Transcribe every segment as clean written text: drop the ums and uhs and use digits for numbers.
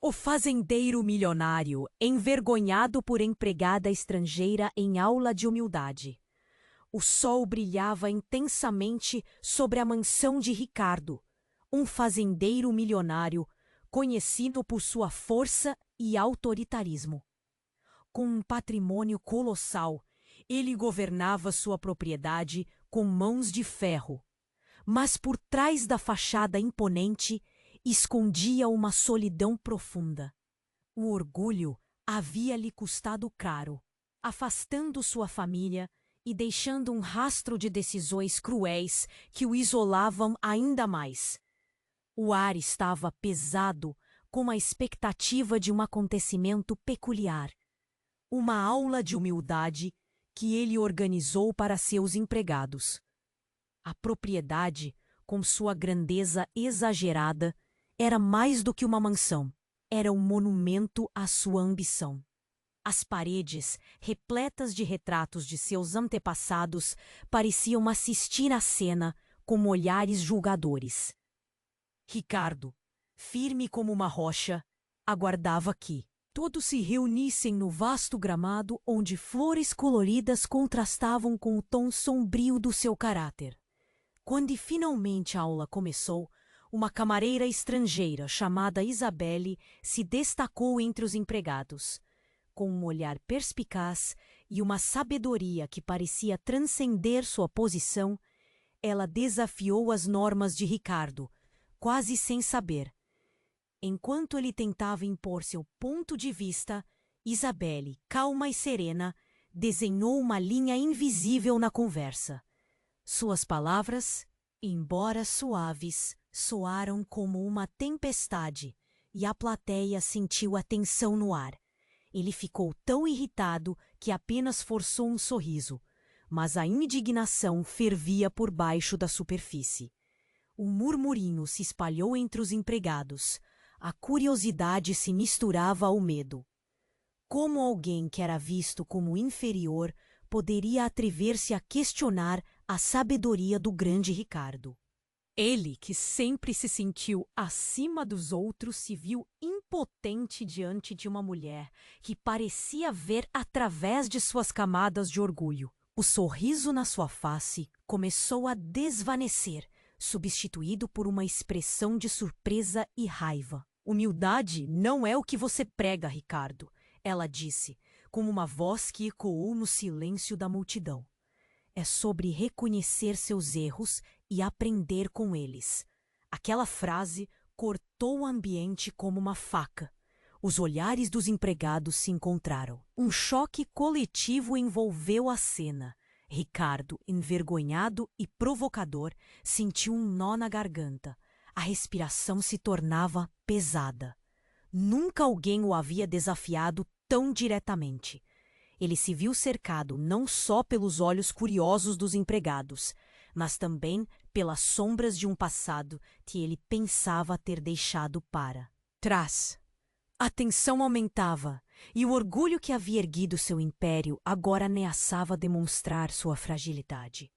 O fazendeiro milionário, envergonhado por empregada estrangeira em aula de humildade. O sol brilhava intensamente sobre a mansão de Ricardo, um fazendeiro milionário conhecido por sua força e autoritarismo. Com um patrimônio colossal, ele governava sua propriedade com mãos de ferro. Mas por trás da fachada imponente escondia uma solidão profunda. O orgulho havia-lhe custado caro, afastando sua família e deixando um rastro de decisões cruéis que o isolavam ainda mais. O ar estava pesado com a expectativa de um acontecimento peculiar, uma aula de humildade que ele organizou para seus empregados. A propriedade, com sua grandeza exagerada, era mais do que uma mansão, era um monumento à sua ambição. As paredes, repletas de retratos de seus antepassados, pareciam assistir à cena com olhares julgadores. Ricardo, firme como uma rocha, aguardava que todos se reunissem no vasto gramado onde flores coloridas contrastavam com o tom sombrio do seu caráter. Quando finalmente a aula começou, uma camareira estrangeira chamada Isabelle se destacou entre os empregados. Com um olhar perspicaz e uma sabedoria que parecia transcender sua posição, ela desafiou as normas de Ricardo, quase sem saber. Enquanto ele tentava impor seu ponto de vista, Isabelle, calma e serena, desenhou uma linha invisível na conversa. Suas palavras, embora suaves, soaram como uma tempestade, e a plateia sentiu a tensão no ar. Ele ficou tão irritado que apenas forçou um sorriso, mas a indignação fervia por baixo da superfície. Um murmurinho se espalhou entre os empregados. A curiosidade se misturava ao medo. Como alguém que era visto como inferior poderia atrever-se a questionar a sabedoria do grande Ricardo? Ele, que sempre se sentiu acima dos outros, se viu impotente diante de uma mulher que parecia ver através de suas camadas de orgulho. O sorriso na sua face começou a desvanecer, substituído por uma expressão de surpresa e raiva. Humildade não é o que você prega, Ricardo, ela disse, com uma voz que ecoou no silêncio da multidão. É sobre reconhecer seus erros e aprender com eles. Aquela frase cortou o ambiente como uma faca. Os olhares dos empregados se encontraram. Um choque coletivo envolveu a cena. Ricardo, envergonhado e provocador, sentiu um nó na garganta. A respiração se tornava pesada. Nunca alguém o havia desafiado tão diretamente. Ele se viu cercado não só pelos olhos curiosos dos empregados, mas também pelas sombras de um passado que ele pensava ter deixado para trás. A tensão aumentava, e o orgulho que havia erguido seu império agora ameaçava demonstrar sua fragilidade.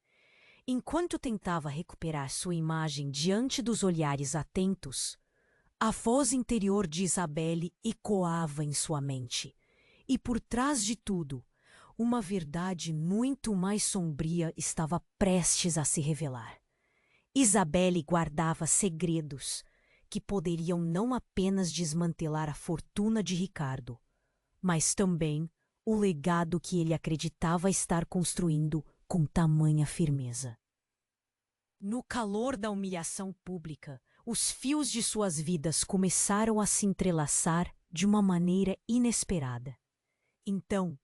Enquanto tentava recuperar sua imagem diante dos olhares atentos, a voz interior de Isabelle ecoava em sua mente. E por trás de tudo, uma verdade muito mais sombria estava prestes a se revelar. Isabelle guardava segredos que poderiam não apenas desmantelar a fortuna de Ricardo, mas também o legado que ele acreditava estar construindo com tamanha firmeza. No calor da humilhação pública, os fios de suas vidas começaram a se entrelaçar de uma maneira inesperada. Então,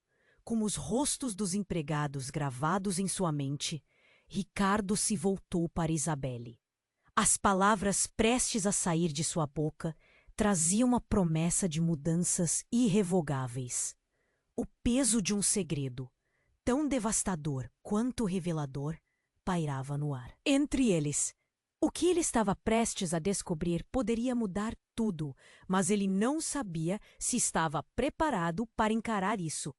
com os rostos dos empregados gravados em sua mente, Ricardo se voltou para Isabelle. As palavras prestes a sair de sua boca traziam a promessa de mudanças irrevogáveis. O peso de um segredo, tão devastador quanto revelador, pairava no ar. Entre eles, o que ele estava prestes a descobrir poderia mudar tudo, mas ele não sabia se estava preparado para encarar isso.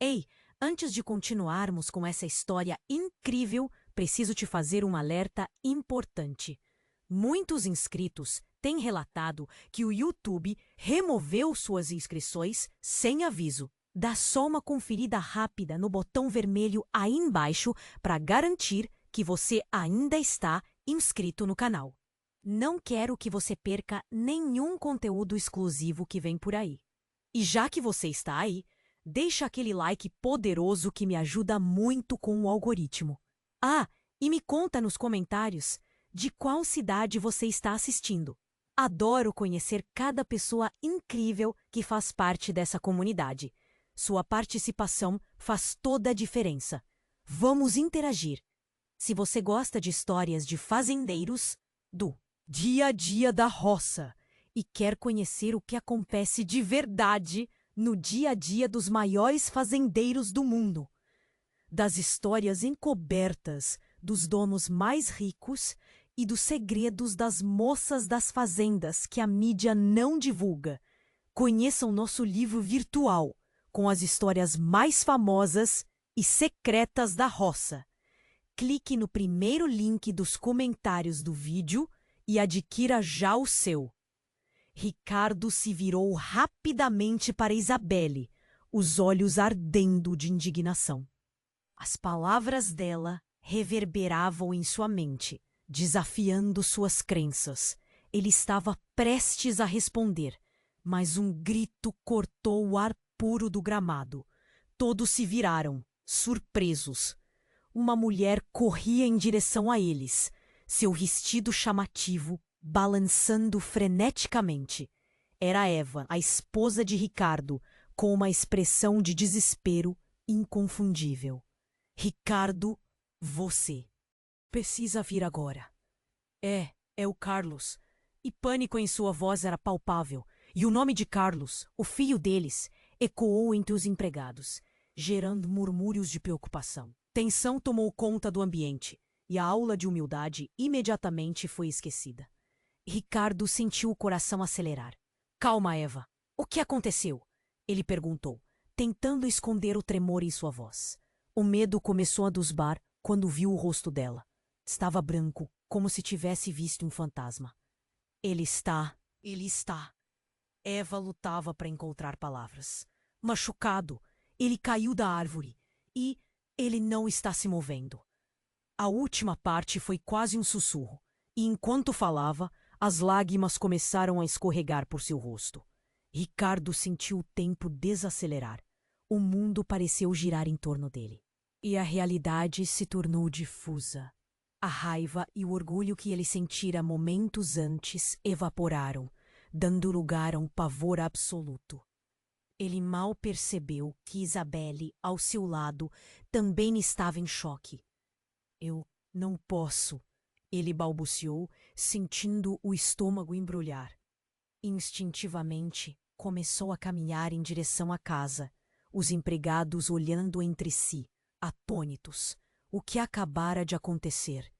Ei, antes de continuarmos com essa história incrível, preciso te fazer um alerta importante. Muitos inscritos tem relatado que o YouTube removeu suas inscrições sem aviso. Dá só uma conferida rápida no botão vermelho aí embaixo para garantir que você ainda está inscrito no canal. Não quero que você perca nenhum conteúdo exclusivo que vem por aí. E já que você está aí, deixa aquele like poderoso que me ajuda muito com o algoritmo. Ah, e me conta nos comentários de qual cidade você está assistindo. Adoro conhecer cada pessoa incrível que faz parte dessa comunidade. Sua participação faz toda a diferença. Vamos interagir. Se você gosta de histórias de fazendeiros, do dia a dia da roça, e quer conhecer o que acontece de verdade no dia a dia dos maiores fazendeiros do mundo, das histórias encobertas dos donos mais ricos e dos segredos das moças das fazendas que a mídia não divulga, conheçam nosso livro virtual com as histórias mais famosas e secretas da roça. Clique no primeiro link dos comentários do vídeo e adquira já o seu. Ricardo se virou rapidamente para Isabelle, os olhos ardendo de indignação. As palavras dela reverberavam em sua mente, desafiando suas crenças. Ele estava prestes a responder, mas um grito cortou o ar puro do gramado. Todos se viraram, surpresos. Uma mulher corria em direção a eles, seu vestido chamativo balançando freneticamente. Era Eva, a esposa de Ricardo, com uma expressão de desespero inconfundível. Ricardo, você precisa vir agora. É o Carlos. E pânico em sua voz era palpável, e o nome de Carlos, o filho deles, ecoou entre os empregados, gerando murmúrios de preocupação. Tensão tomou conta do ambiente, e a aula de humildade imediatamente foi esquecida. Ricardo sentiu o coração acelerar. Calma, Eva. O que aconteceu? Ele perguntou, tentando esconder o tremor em sua voz. O medo começou a dusbar quando viu o rosto dela. Estava branco, como se tivesse visto um fantasma. Ele está. Eva lutava para encontrar palavras. Machucado, ele caiu da árvore e ele não está se movendo. A última parte foi quase um sussurro, e enquanto falava, as lágrimas começaram a escorregar por seu rosto. Ricardo sentiu o tempo desacelerar. O mundo pareceu girar em torno dele. E a realidade se tornou difusa. A raiva e o orgulho que ele sentira momentos antes evaporaram, dando lugar a um pavor absoluto. Ele mal percebeu que Isabelle, ao seu lado, também estava em choque. Eu não posso, ele balbuciou, sentindo o estômago embrulhar. Instintivamente, começou a caminhar em direção à casa, os empregados olhando entre si, atônitos. O que acabara de acontecer?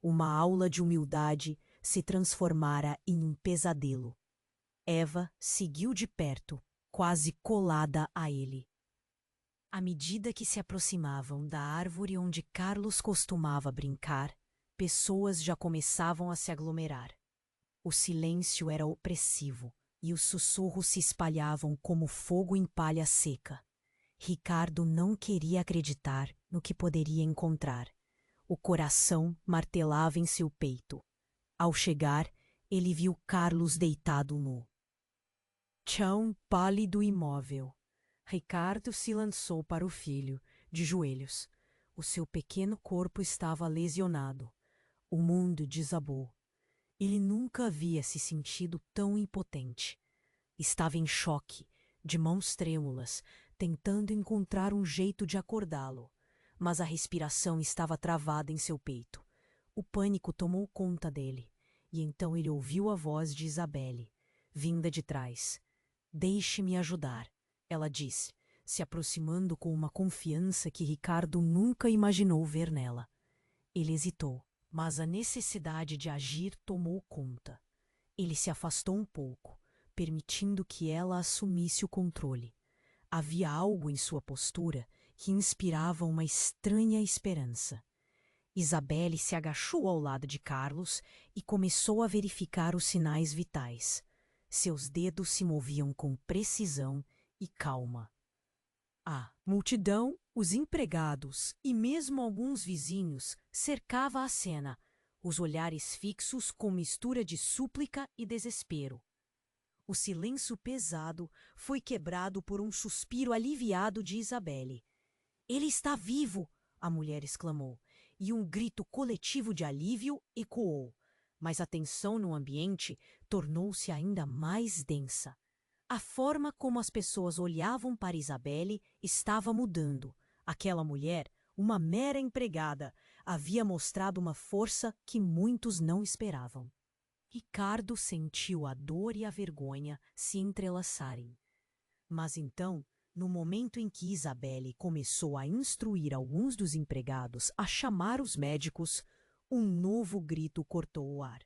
Uma aula de humildade se transformara em um pesadelo. Eva seguiu de perto, quase colada a ele. À medida que se aproximavam da árvore onde Carlos costumava brincar, pessoas já começavam a se aglomerar. O silêncio era opressivo e os sussurros se espalhavam como fogo em palha seca. Ricardo não queria acreditar no que poderia encontrar. O coração martelava em seu peito. Ao chegar, ele viu Carlos deitado nu. Chão pálido e imóvel. Ricardo se lançou para o filho, de joelhos. O seu pequeno corpo estava lesionado. O mundo desabou. Ele nunca havia se sentido tão impotente. Estava em choque, de mãos trêmulas, tentando encontrar um jeito de acordá-lo. Mas a respiração estava travada em seu peito. O pânico tomou conta dele, e então ele ouviu a voz de Isabelle, vinda de trás. Deixe-me ajudar, ela disse, se aproximando com uma confiança que Ricardo nunca imaginou ver nela. Ele hesitou, mas a necessidade de agir tomou conta. Ele se afastou um pouco, permitindo que ela assumisse o controle. Havia algo em sua postura que inspirava uma estranha esperança. Isabelle se agachou ao lado de Carlos e começou a verificar os sinais vitais. Seus dedos se moviam com precisão e calma. A multidão, os empregados e mesmo alguns vizinhos cercava a cena, os olhares fixos com mistura de súplica e desespero. O silêncio pesado foi quebrado por um suspiro aliviado de Isabelle. "Ele está vivo!" a mulher exclamou, e um grito coletivo de alívio ecoou, mas a tensão no ambiente tornou-se ainda mais densa. A forma como as pessoas olhavam para Isabelle estava mudando. Aquela mulher, uma mera empregada, havia mostrado uma força que muitos não esperavam. Ricardo sentiu a dor e a vergonha se entrelaçarem. Mas então, no momento em que Isabelle começou a instruir alguns dos empregados a chamar os médicos, um novo grito cortou o ar.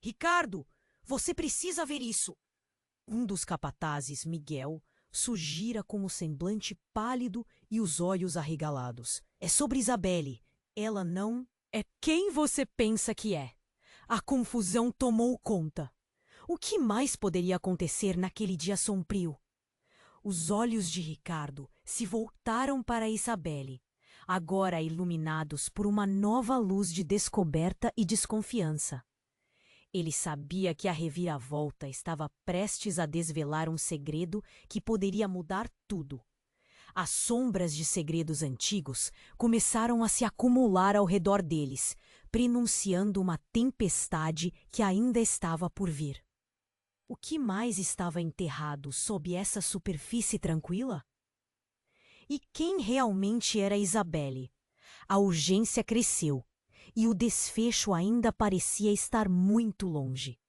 "Ricardo, você precisa ver isso!" Um dos capatazes, Miguel, surgira com o semblante pálido e os olhos arregalados. "É sobre Isabelle. Ela não é quem você pensa que é." A confusão tomou conta. O que mais poderia acontecer naquele dia sombrio? Os olhos de Ricardo se voltaram para Isabelle, agora iluminados por uma nova luz de descoberta e desconfiança. Ele sabia que a reviravolta estava prestes a desvelar um segredo que poderia mudar tudo. As sombras de segredos antigos começaram a se acumular ao redor deles, prenunciando uma tempestade que ainda estava por vir. O que mais estava enterrado sob essa superfície tranquila? E quem realmente era Isabelle? A urgência cresceu, e o desfecho ainda parecia estar muito longe.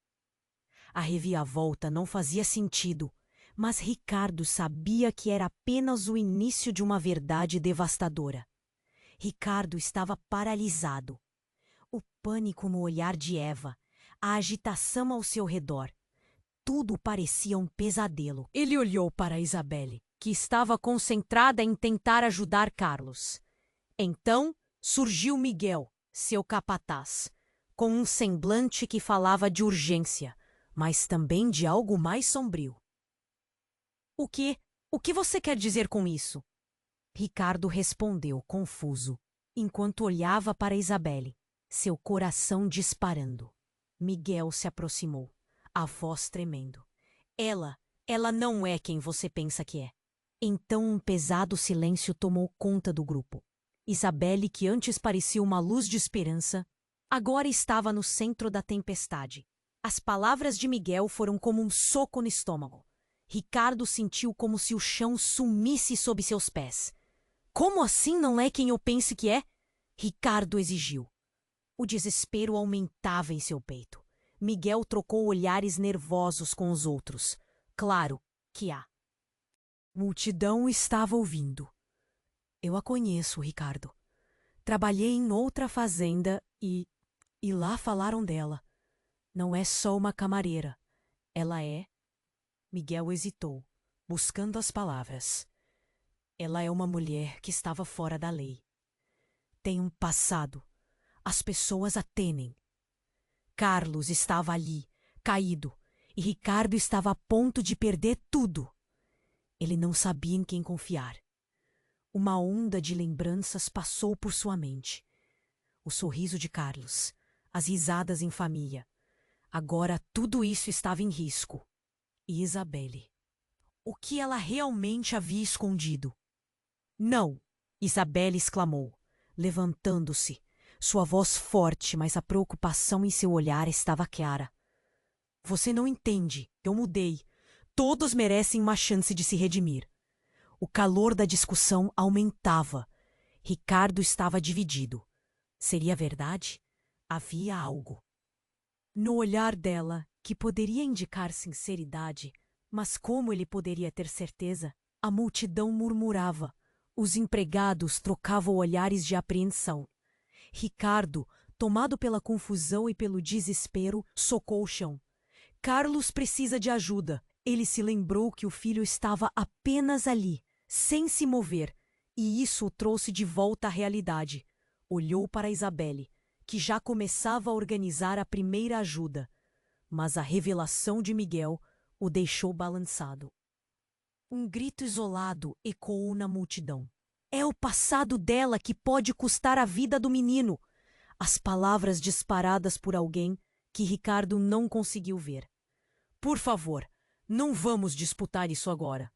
A reviravolta não fazia sentido, mas Ricardo sabia que era apenas o início de uma verdade devastadora. Ricardo estava paralisado. O pânico no olhar de Eva, a agitação ao seu redor. Tudo parecia um pesadelo. Ele olhou para Isabelle, que estava concentrada em tentar ajudar Carlos. Então surgiu Miguel, seu capataz, com um semblante que falava de urgência, mas também de algo mais sombrio. O que você quer dizer com isso?" Ricardo respondeu, confuso, enquanto olhava para Isabelle, seu coração disparando. Miguel se aproximou, a voz tremendo. Ela não é quem você pensa que é." Então um pesado silêncio tomou conta do grupo. Isabelle, que antes parecia uma luz de esperança, agora estava no centro da tempestade. As palavras de Miguel foram como um soco no estômago. Ricardo sentiu como se o chão sumisse sob seus pés. "Como assim não é quem eu penso que é?" Ricardo exigiu. O desespero aumentava em seu peito. Miguel trocou olhares nervosos com os outros. Claro que há. Multidão estava ouvindo. "Eu a conheço, Ricardo. Trabalhei em outra fazenda e lá falaram dela. Não é só uma camareira. Ela é..." Miguel hesitou, buscando as palavras. "Ela é uma mulher que estava fora da lei. Tem um passado. As pessoas a temem." Carlos estava ali, caído, e Ricardo estava a ponto de perder tudo. Ele não sabia em quem confiar. Uma onda de lembranças passou por sua mente. O sorriso de Carlos, as risadas em família. Agora tudo isso estava em risco. E Isabelle? O que ela realmente havia escondido? "Não!" Isabelle exclamou, levantando-se, sua voz forte, mas a preocupação em seu olhar estava clara. "Você não entende. Eu mudei. Todos merecem uma chance de se redimir." O calor da discussão aumentava. Ricardo estava dividido. Seria verdade? Havia algo. No olhar dela, que poderia indicar sinceridade, mas como ele poderia ter certeza? A multidão murmurava. Os empregados trocavam olhares de apreensão. Ricardo, tomado pela confusão e pelo desespero, socou o chão. Carlos precisa de ajuda. Ele se lembrou que o filho estava apenas ali, sem se mover, e isso o trouxe de volta à realidade. Olhou para Isabelle, que já começava a organizar a primeira ajuda, mas a revelação de Miguel o deixou balançado. Um grito isolado ecoou na multidão. É o passado dela que pode custar a vida do menino. As palavras disparadas por alguém que Ricardo não conseguiu ver. Por favor, não vamos disputar isso agora.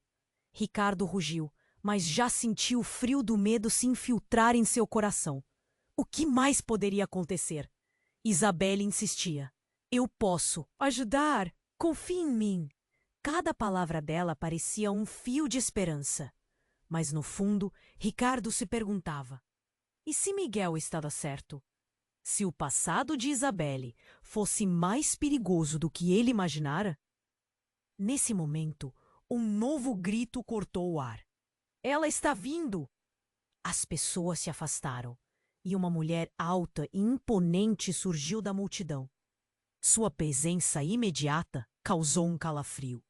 Ricardo rugiu, mas já sentiu o frio do medo se infiltrar em seu coração. O que mais poderia acontecer? Isabelle insistia. Eu posso ajudar. Confie em mim. Cada palavra dela parecia um fio de esperança. Mas no fundo, Ricardo se perguntava: e se Miguel estava certo? Se o passado de Isabelle fosse mais perigoso do que ele imaginara? Nesse momento, um novo grito cortou o ar. Ela está vindo! As pessoas se afastaram, e uma mulher alta e imponente surgiu da multidão. Sua presença imediata causou um calafrio.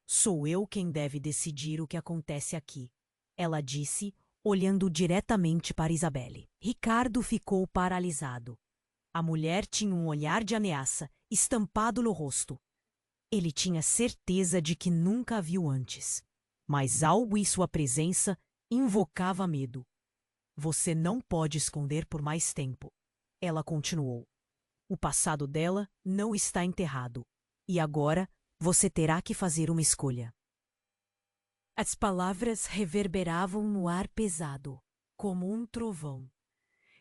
Sou eu quem deve decidir o que acontece aqui, ela disse, olhando diretamente para Isabelle. Ricardo ficou paralisado. A mulher tinha um olhar de ameaça estampado no rosto. Ele tinha certeza de que nunca a viu antes, mas algo em sua presença invocava medo. Você não pode esconder por mais tempo, ela continuou. O passado dela não está enterrado, e agora você terá que fazer uma escolha. As palavras reverberavam no ar pesado, como um trovão.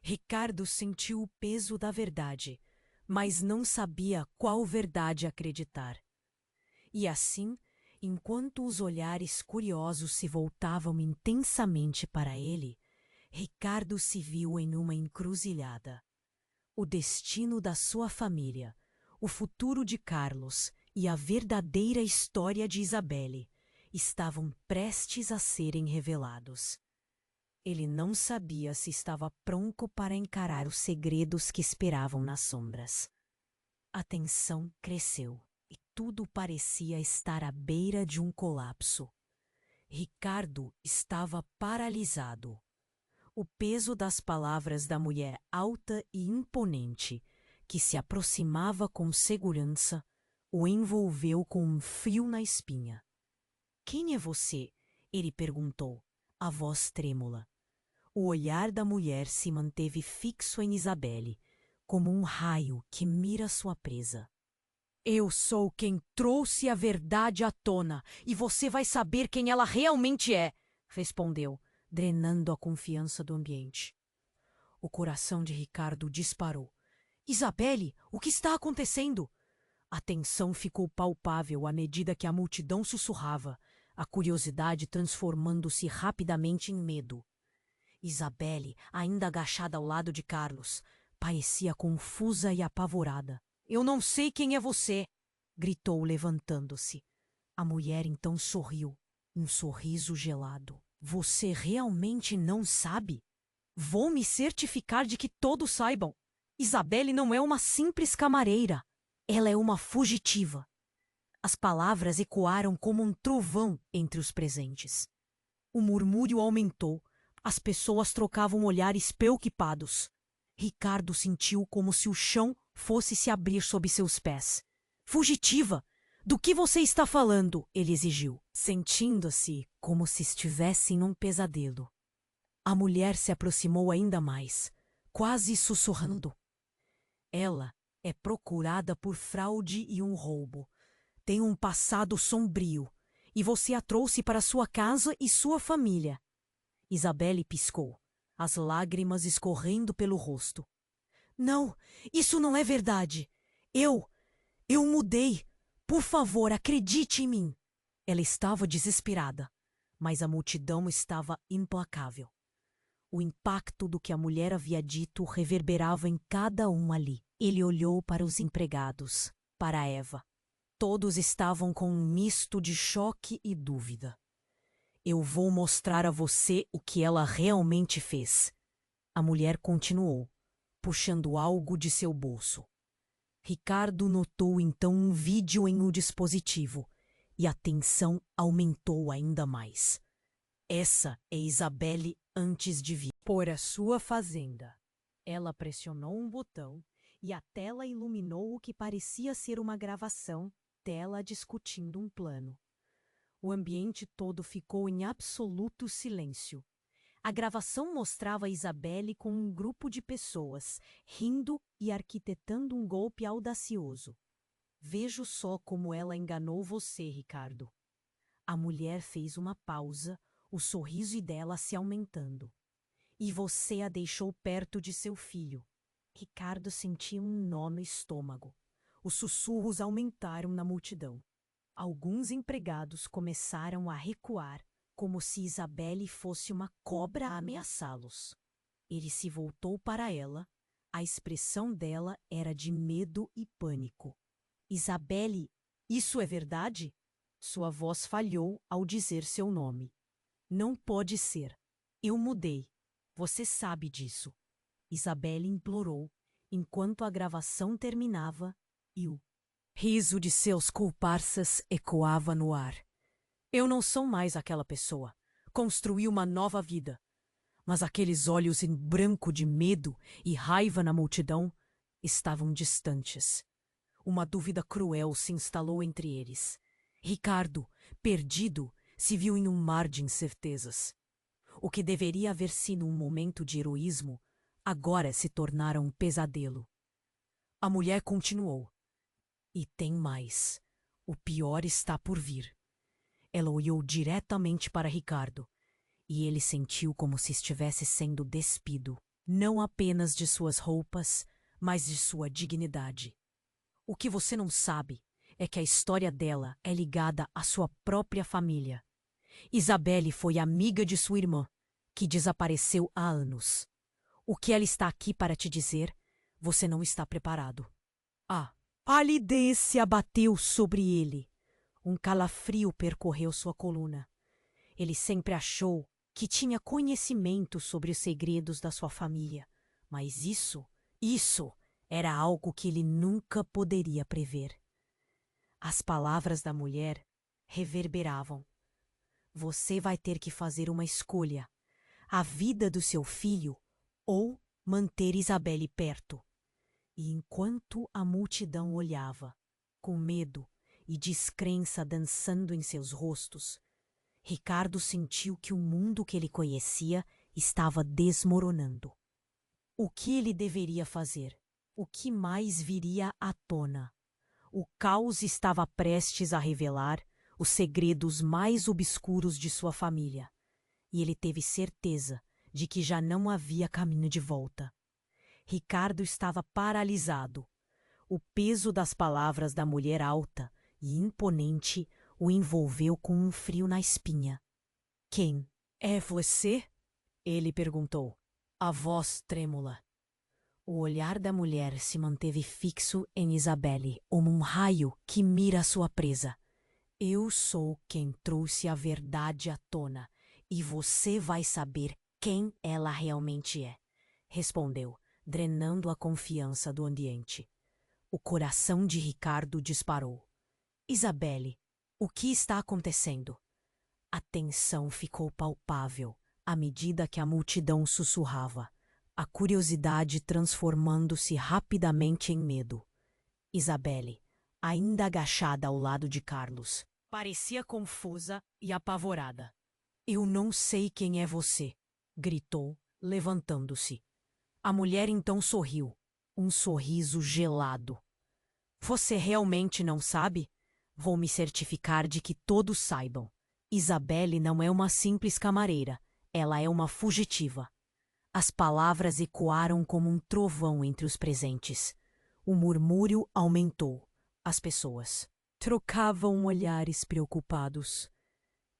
Ricardo sentiu o peso da verdade, mas não sabia qual verdade acreditar. E assim, enquanto os olhares curiosos se voltavam intensamente para ele, Ricardo se viu em uma encruzilhada. O destino da sua família, o futuro de Carlos e a verdadeira história de Isabelle estavam prestes a serem revelados. Ele não sabia se estava pronto para encarar os segredos que esperavam nas sombras. A tensão cresceu e tudo parecia estar à beira de um colapso. Ricardo estava paralisado. O peso das palavras da mulher alta e imponente, que se aproximava com segurança, o envolveu com um frio na espinha. Quem é você? Ele perguntou, a voz trêmula. O olhar da mulher se manteve fixo em Isabelle, como um raio que mira sua presa. Eu sou quem trouxe a verdade à tona, e você vai saber quem ela realmente é, respondeu, drenando a confiança do ambiente. O coração de Ricardo disparou. Isabelle, o que está acontecendo? A tensão ficou palpável à medida que a multidão sussurrava, a curiosidade transformando-se rapidamente em medo. Isabelle, ainda agachada ao lado de Carlos, parecia confusa e apavorada. Eu não sei quem é você, gritou levantando-se. A mulher então sorriu, um sorriso gelado. Você realmente não sabe? Vou me certificar de que todos saibam. Isabelle não é uma simples camareira. Ela é uma fugitiva. As palavras ecoaram como um trovão entre os presentes. O murmúrio aumentou. As pessoas trocavam olhares preocupados. Ricardo sentiu como se o chão fosse se abrir sob seus pés. Fugitiva! Do que você está falando? Ele exigiu, sentindo-se como se estivesse em um pesadelo. A mulher se aproximou ainda mais, quase sussurrando. Ela é procurada por fraude e um roubo. Tem um passado sombrio, e você a trouxe para sua casa e sua família. Isabelle piscou, as lágrimas escorrendo pelo rosto. Não, isso não é verdade. Eu mudei. Por favor, acredite em mim. Ela estava desesperada, mas a multidão estava implacável. O impacto do que a mulher havia dito reverberava em cada um ali. Ele olhou para os empregados, para Eva. Todos estavam com um misto de choque e dúvida. Eu vou mostrar a você o que ela realmente fez. A mulher continuou, puxando algo de seu bolso. Ricardo notou então um vídeo em um dispositivo e a tensão aumentou ainda mais. Essa é Isabelle antes de vir por a sua fazenda. Ela pressionou um botão e a tela iluminou o que parecia ser uma gravação dela discutindo um plano. O ambiente todo ficou em absoluto silêncio. A gravação mostrava Isabelle com um grupo de pessoas, rindo e arquitetando um golpe audacioso. Vejo só como ela enganou você, Ricardo. A mulher fez uma pausa, o sorriso dela se aumentando. E você a deixou perto de seu filho. Ricardo sentia um nó no estômago. Os sussurros aumentaram na multidão. Alguns empregados começaram a recuar, como se Isabelle fosse uma cobra a ameaçá-los. Ele se voltou para ela. A expressão dela era de medo e pânico. Isabelle, isso é verdade? Sua voz falhou ao dizer seu nome. Não pode ser. Eu mudei. Você sabe disso. Isabelle implorou, enquanto a gravação terminava e o riso de seus comparsas ecoava no ar. Eu não sou mais aquela pessoa. Construí uma nova vida. Mas aqueles olhos em branco de medo e raiva na multidão estavam distantes. Uma dúvida cruel se instalou entre eles. Ricardo, perdido, se viu em um mar de incertezas. O que deveria haver sido um momento de heroísmo, agora se tornara um pesadelo. A mulher continuou. E tem mais. O pior está por vir. Ela olhou diretamente para Ricardo, e ele sentiu como se estivesse sendo despido, não apenas de suas roupas, mas de sua dignidade. O que você não sabe é que a história dela é ligada à sua própria família. Isabelle foi amiga de sua irmã, que desapareceu há anos. O que ela está aqui para te dizer, você não está preparado. A palidez se abateu sobre ele. Um calafrio percorreu sua coluna. Ele sempre achou que tinha conhecimento sobre os segredos da sua família, mas isso era algo que ele nunca poderia prever. As palavras da mulher reverberavam. Você vai ter que fazer uma escolha: a vida do seu filho ou manter Isabelle perto. E enquanto a multidão olhava, com medo e descrença dançando em seus rostos, Ricardo sentiu que o mundo que ele conhecia estava desmoronando. O que ele deveria fazer? O que mais viria à tona? O caos estava prestes a revelar os segredos mais obscuros de sua família, e ele teve certeza de que já não havia caminho de volta. Ricardo estava paralisado. O peso das palavras da mulher alta e imponente o envolveu com um frio na espinha. Quem é você? Ele perguntou, a voz trêmula. O olhar da mulher se manteve fixo em Isabelle, como um raio que mira sua presa. Eu sou quem trouxe a verdade à tona, e você vai saber quem ela realmente é, respondeu, drenando a confiança do ambiente. O coração de Ricardo disparou. Isabelle, o que está acontecendo? A tensão ficou palpável à medida que a multidão sussurrava, a curiosidade transformando-se rapidamente em medo. Isabelle, ainda agachada ao lado de Carlos, parecia confusa e apavorada. Eu não sei quem é você, gritou, levantando-se. A mulher então sorriu, um sorriso gelado. Você realmente não sabe? Vou me certificar de que todos saibam. Isabelle não é uma simples camareira, ela é uma fugitiva. As palavras ecoaram como um trovão entre os presentes. O murmúrio aumentou. As pessoas trocavam olhares preocupados.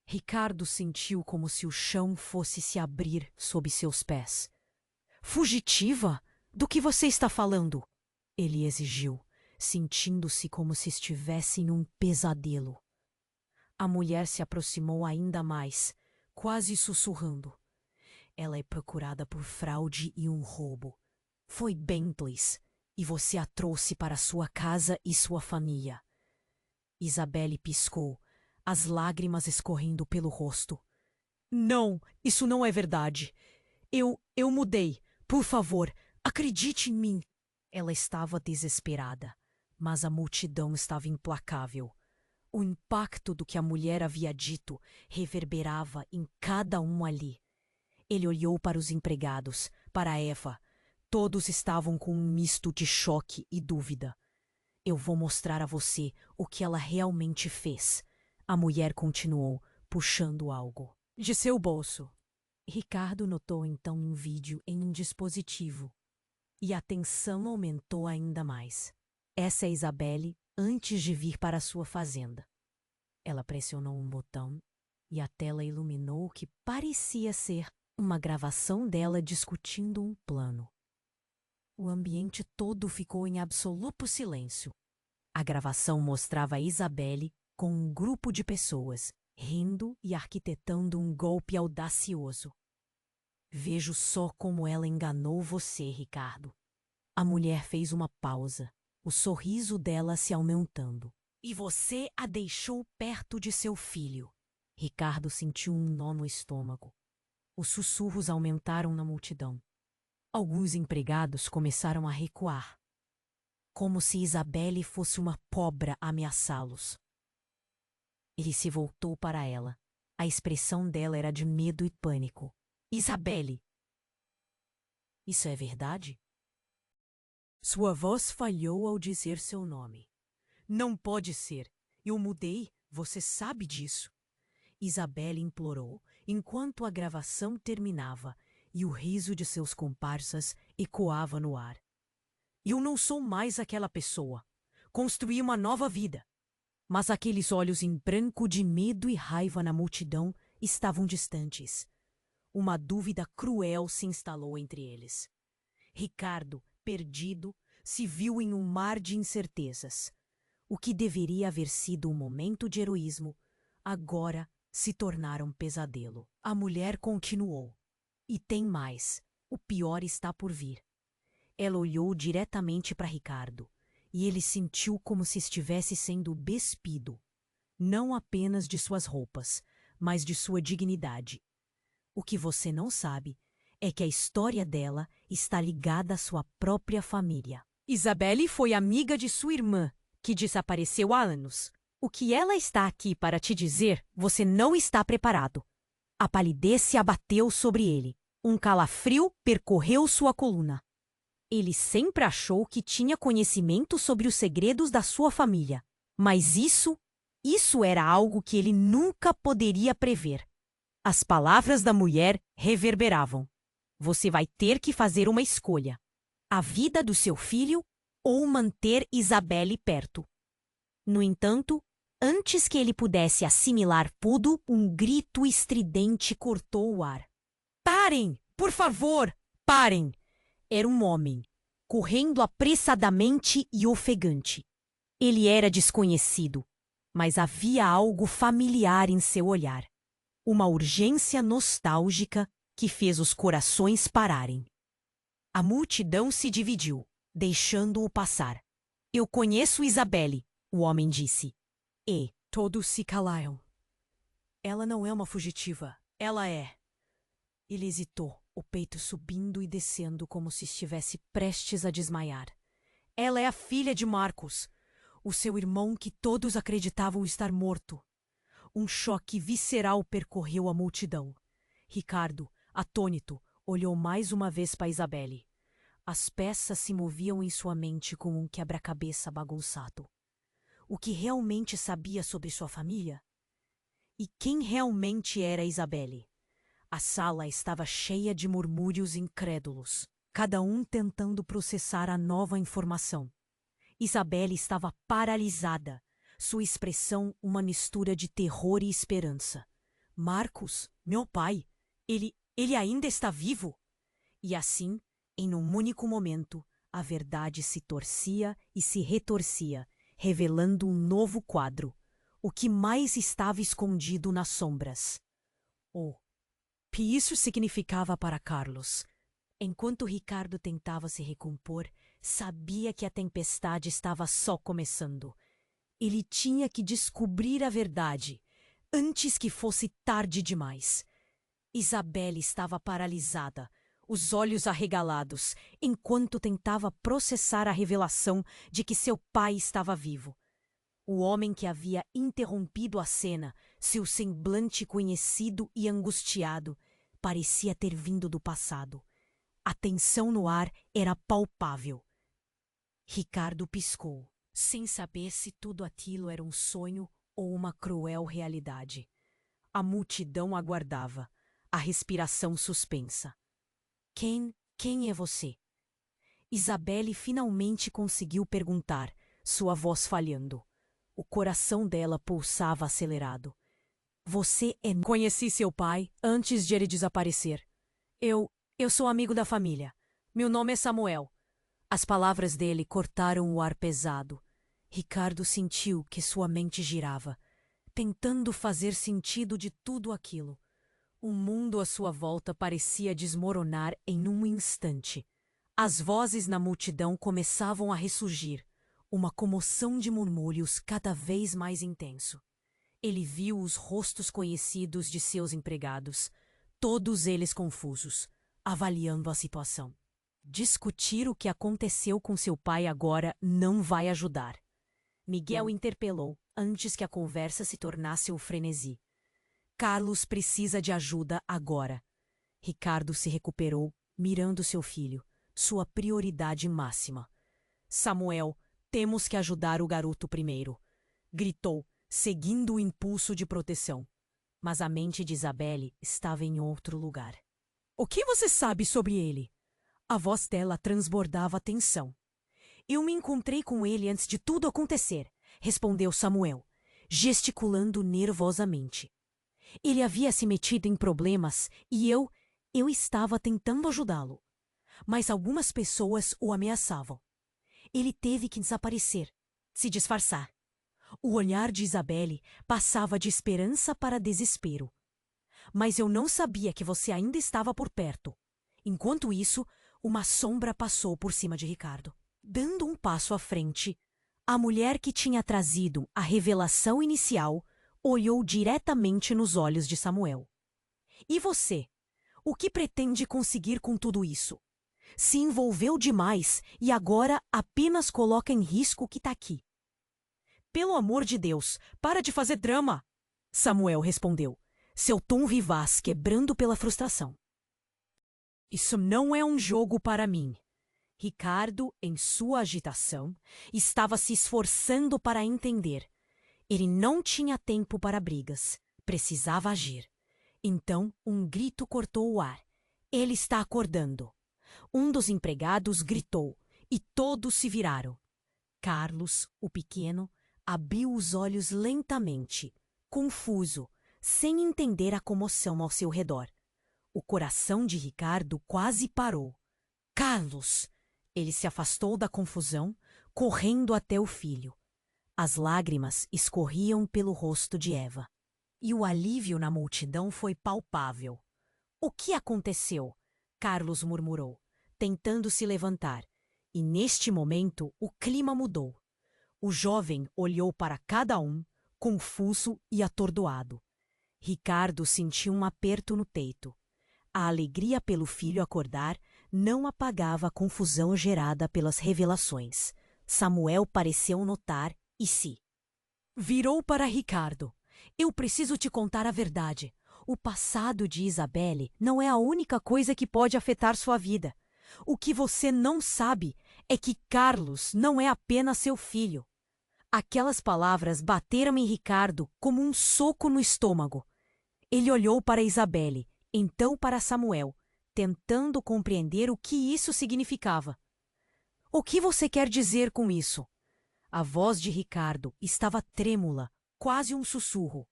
Ricardo sentiu como se o chão fosse se abrir sob seus pés. Fugitiva? Do que você está falando? Ele exigiu, sentindo-se como se estivesse em um pesadelo. A mulher se aproximou ainda mais, quase sussurrando. Ela é procurada por fraude e um roubo. Foi Bentleys, e você a trouxe para sua casa e sua família. Isabelle piscou, as lágrimas escorrendo pelo rosto. Não, isso não é verdade. Eu mudei. Por favor, Acredite em mim! Ela estava desesperada, mas a multidão estava implacável. O impacto do que a mulher havia dito reverberava em cada um ali. Ele olhou para os empregados, para Eva. Todos estavam com um misto de choque e dúvida. Eu vou mostrar a você o que ela realmente fez. A mulher continuou, puxando algo de seu bolso. Ricardo notou então um vídeo em um dispositivo. E a tensão aumentou ainda mais. Essa é Isabelle antes de vir para a sua fazenda. Ela pressionou um botão e a tela iluminou o que parecia ser uma gravação dela discutindo um plano. O ambiente todo ficou em absoluto silêncio. A gravação mostrava Isabelle com um grupo de pessoas, rindo e arquitetando um golpe audacioso. Vejo só como ela enganou você, Ricardo. A mulher fez uma pausa, o sorriso dela se aumentando. E você a deixou perto de seu filho. Ricardo sentiu um nó no estômago. Os sussurros aumentaram na multidão. Alguns empregados começaram a recuar, como se Isabelle fosse uma cobra a ameaçá-los. Ele se voltou para ela. A expressão dela era de medo e pânico. Isabelle! Isso é verdade? Sua voz falhou ao dizer seu nome. Não pode ser. Eu mudei. Você sabe disso. Isabelle implorou, enquanto a gravação terminava e o riso de seus comparsas ecoava no ar. Eu não sou mais aquela pessoa. Construí uma nova vida. Mas aqueles olhos em branco de medo e raiva na multidão estavam distantes. Uma dúvida cruel se instalou entre eles. Ricardo, perdido, se viu em um mar de incertezas. O que deveria haver sido um momento de heroísmo, agora se tornara um pesadelo. A mulher continuou. E tem mais. O pior está por vir. Ela olhou diretamente para Ricardo, e ele sentiu como se estivesse sendo despido, não apenas de suas roupas, mas de sua dignidade. O que você não sabe é que a história dela está ligada à sua própria família. Isabelle foi amiga de sua irmã, que desapareceu há anos. O que ela está aqui para te dizer, você não está preparado. A palidez se abateu sobre ele. Um calafrio percorreu sua coluna. Ele sempre achou que tinha conhecimento sobre os segredos da sua família. Mas isso era algo que ele nunca poderia prever. As palavras da mulher reverberavam. Você vai ter que fazer uma escolha. A vida do seu filho ou manter Isabelle perto. No entanto, antes que ele pudesse assimilar tudo, um grito estridente cortou o ar. Parem! Por favor, parem! Era um homem, correndo apressadamente e ofegante. Ele era desconhecido, mas havia algo familiar em seu olhar. Uma urgência nostálgica que fez os corações pararem. A multidão se dividiu, deixando-o passar. Eu conheço Isabelle, o homem disse. E todos se calaram. Ela não é uma fugitiva, ela é. Ele hesitou, o peito subindo e descendo como se estivesse prestes a desmaiar. Ela é a filha de Marcos, o seu irmão que todos acreditavam estar morto. Um choque visceral percorreu a multidão. Ricardo, atônito, olhou mais uma vez para Isabelle. As peças se moviam em sua mente como um quebra-cabeça bagunçado. O que realmente sabia sobre sua família? E quem realmente era Isabelle? A sala estava cheia de murmúrios incrédulos, cada um tentando processar a nova informação. Isabelle estava paralisada, sua expressão uma mistura de terror e esperança. Marcos, meu pai, ele ainda está vivo? E assim, em um único momento, a verdade se torcia e se retorcia, revelando um novo quadro, o que mais estava escondido nas sombras. O que isso significava para Carlos? Enquanto Ricardo tentava se recompor, sabia que a tempestade estava só começando. Ele tinha que descobrir a verdade, antes que fosse tarde demais. Isabelle estava paralisada, os olhos arregalados, enquanto tentava processar a revelação de que seu pai estava vivo. O homem que havia interrompido a cena, seu semblante conhecido e angustiado, parecia ter vindo do passado. A tensão no ar era palpável. Ricardo piscou, sem saber se tudo aquilo era um sonho ou uma cruel realidade. A multidão aguardava, a respiração suspensa. Quem é você? Isabelle finalmente conseguiu perguntar, sua voz falhando. O coração dela pulsava acelerado. Você é... Conheci seu pai antes de ele desaparecer. Eu sou amigo da família. Meu nome é Samuel. As palavras dele cortaram o ar pesado. Ricardo sentiu que sua mente girava, tentando fazer sentido de tudo aquilo. O mundo à sua volta parecia desmoronar em um instante. As vozes na multidão começavam a ressurgir, uma comoção de murmúrios cada vez mais intenso. Ele viu os rostos conhecidos de seus empregados, todos eles confusos, avaliando a situação. Discutir o que aconteceu com seu pai agora não vai ajudar. Miguel interpelou, antes que a conversa se tornasse um frenesi. Carlos precisa de ajuda agora. Ricardo se recuperou, mirando seu filho, sua prioridade máxima. Samuel, temos que ajudar o garoto primeiro, gritou, seguindo o impulso de proteção. Mas a mente de Isabelle estava em outro lugar. O que você sabe sobre ele? A voz dela transbordava tensão. Eu me encontrei com ele antes de tudo acontecer, respondeu Samuel, gesticulando nervosamente. Ele havia se metido em problemas e eu estava tentando ajudá-lo. Mas algumas pessoas o ameaçavam. Ele teve que desaparecer, se disfarçar. O olhar de Isabelle passava de esperança para desespero. Mas eu não sabia que você ainda estava por perto. Enquanto isso, uma sombra passou por cima de Ricardo. Dando um passo à frente, a mulher que tinha trazido a revelação inicial olhou diretamente nos olhos de Samuel. E você? O que pretende conseguir com tudo isso? Se envolveu demais e agora apenas coloca em risco o que está aqui. Pelo amor de Deus, para de fazer drama! Samuel respondeu, seu tom vivaz quebrando pela frustração. Isso não é um jogo para mim. Ricardo, em sua agitação, estava se esforçando para entender. Ele não tinha tempo para brigas. Precisava agir. Então, um grito cortou o ar. Ele está acordando. Um dos empregados gritou, e todos se viraram. Carlos, o pequeno, abriu os olhos lentamente, confuso, sem entender a comoção ao seu redor. O coração de Ricardo quase parou. Carlos! Ele se afastou da confusão, correndo até o filho. As lágrimas escorriam pelo rosto de Eva. E o alívio na multidão foi palpável. O que aconteceu? Carlos murmurou, tentando se levantar. E neste momento o clima mudou. O jovem olhou para cada um, confuso e atordoado. Ricardo sentiu um aperto no peito. A alegria pelo filho acordar não apagava a confusão gerada pelas revelações. Samuel pareceu notar e se virou para Ricardo. Eu preciso te contar a verdade. O passado de Isabelle não é a única coisa que pode afetar sua vida. O que você não sabe é que Carlos não é apenas seu filho. Aquelas palavras bateram em Ricardo como um soco no estômago. Ele olhou para Isabelle, então para Samuel, tentando compreender o que isso significava. O que você quer dizer com isso? A voz de Ricardo estava trêmula, quase um sussurro.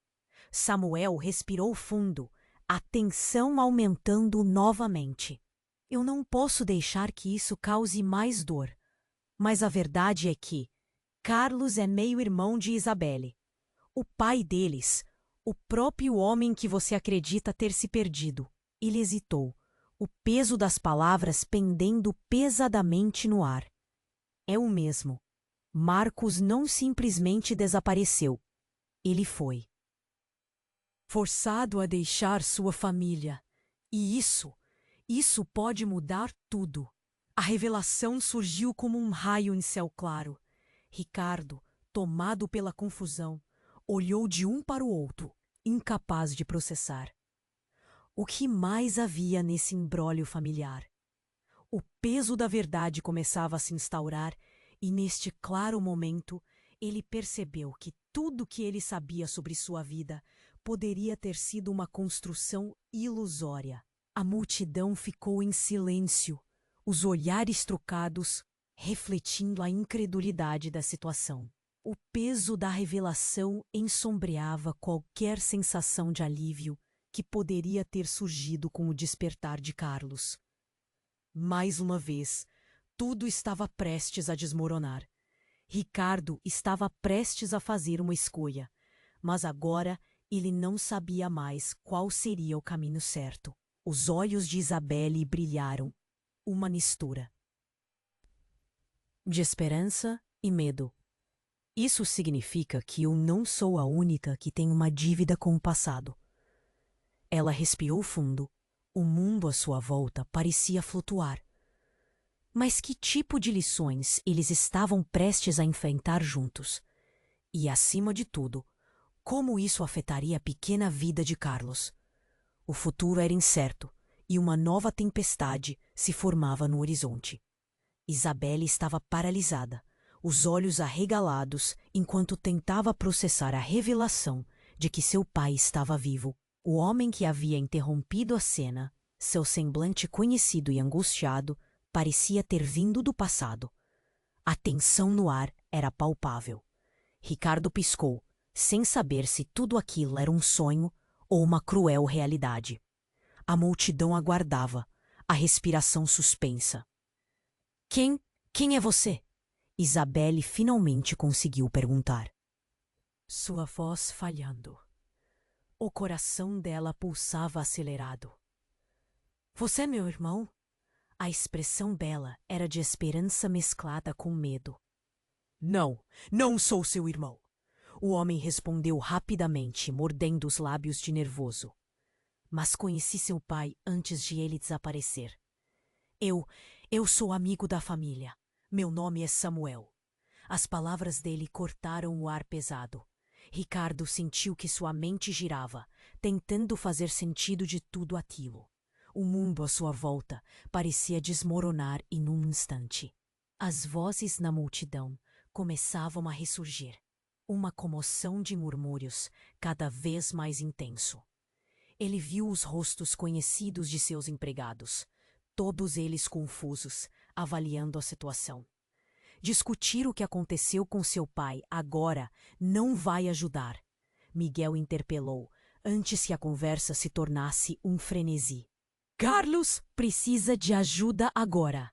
Samuel respirou fundo, a tensão aumentando novamente. Eu não posso deixar que isso cause mais dor. Mas a verdade é que Carlos é meio-irmão de Isabelle. O pai deles, o próprio homem que você acredita ter se perdido. Ele hesitou, o peso das palavras pendendo pesadamente no ar. É o mesmo. Marcos não simplesmente desapareceu. Ele foi forçado a deixar sua família. E Isso pode mudar tudo. A revelação surgiu como um raio em céu claro. Ricardo, tomado pela confusão, olhou de um para o outro, incapaz de processar. O que mais havia nesse imbróglio familiar? O peso da verdade começava a se instaurar e, neste claro momento, ele percebeu que tudo que ele sabia sobre sua vida poderia ter sido uma construção ilusória. A multidão ficou em silêncio, os olhares trocados, refletindo a incredulidade da situação. O peso da revelação ensombreava qualquer sensação de alívio que poderia ter surgido com o despertar de Carlos. Mais uma vez, tudo estava prestes a desmoronar. Ricardo estava prestes a fazer uma escolha, mas agora ele não sabia mais qual seria o caminho certo. Os olhos de Isabelle brilharam, uma mistura de esperança e medo. Isso significa que eu não sou a única que tem uma dívida com o passado. Ela respirou fundo. O mundo à sua volta parecia flutuar. Mas que tipo de lições eles estavam prestes a enfrentar juntos? E, acima de tudo, como isso afetaria a pequena vida de Carlos? O futuro era incerto e uma nova tempestade se formava no horizonte. Isabelle estava paralisada, os olhos arregalados, enquanto tentava processar a revelação de que seu pai estava vivo. O homem que havia interrompido a cena, seu semblante conhecido e angustiado, parecia ter vindo do passado. A tensão no ar era palpável. Ricardo piscou, sem saber se tudo aquilo era um sonho ou uma cruel realidade. A multidão aguardava, a respiração suspensa. Quem é você? Isabelle finalmente conseguiu perguntar. Sua voz falhando. O coração dela pulsava acelerado. Você é meu irmão? A expressão dela era de esperança mesclada com medo. Não sou seu irmão. O homem respondeu rapidamente, mordendo os lábios de nervoso. Mas conheci seu pai antes de ele desaparecer. Eu sou amigo da família. Meu nome é Samuel. As palavras dele cortaram o ar pesado. Ricardo sentiu que sua mente girava, tentando fazer sentido de tudo aquilo. O mundo à sua volta parecia desmoronar em um instante. As vozes na multidão começavam a ressurgir. Uma comoção de murmúrios cada vez mais intenso. Ele viu os rostos conhecidos de seus empregados, todos eles confusos, avaliando a situação. Discutir o que aconteceu com seu pai agora não vai ajudar, Miguel interpelou, antes que a conversa se tornasse um frenesi. Carlos precisa de ajuda agora.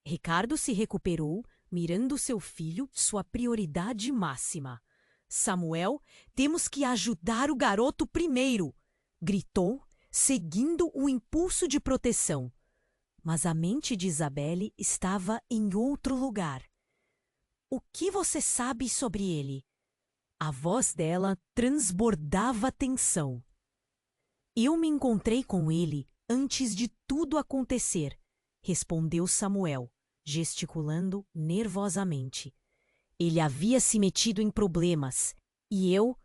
Ricardo se recuperou, mirando seu filho, sua prioridade máxima. Samuel, temos que ajudar o garoto primeiro, gritou, seguindo o impulso de proteção. Mas a mente de Isabelle estava em outro lugar. O que você sabe sobre ele? A voz dela transbordava tensão. Eu me encontrei com ele antes de tudo acontecer, respondeu Samuel, gesticulando nervosamente. Ele havia se metido em problemas e eu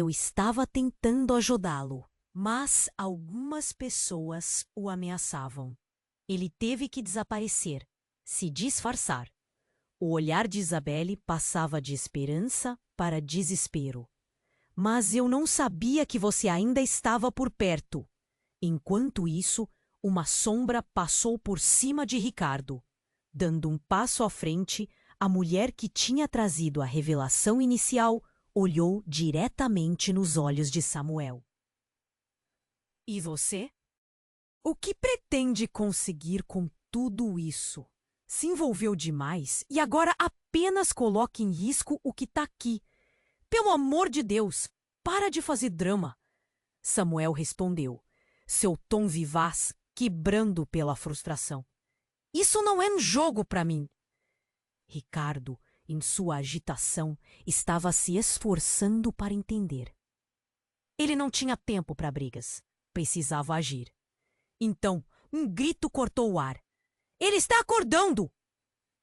estava tentando ajudá-lo. Mas algumas pessoas o ameaçavam. Ele teve que desaparecer, se disfarçar. O olhar de Isabelle passava de esperança para desespero. Mas eu não sabia que você ainda estava por perto. Enquanto isso, uma sombra passou por cima de Ricardo. Dando um passo à frente, a mulher que tinha trazido a revelação inicial olhou diretamente nos olhos de Samuel. E você? O que pretende conseguir com tudo isso? Se envolveu demais e agora apenas coloca em risco o que está aqui. Pelo amor de Deus, para de fazer drama. Samuel respondeu, seu tom vivaz quebrando pela frustração. Isso não é um jogo para mim. Ricardo, em sua agitação, estava se esforçando para entender. Ele não tinha tempo para brigas. Precisava agir. Então, Um grito cortou o ar. Ele está acordando!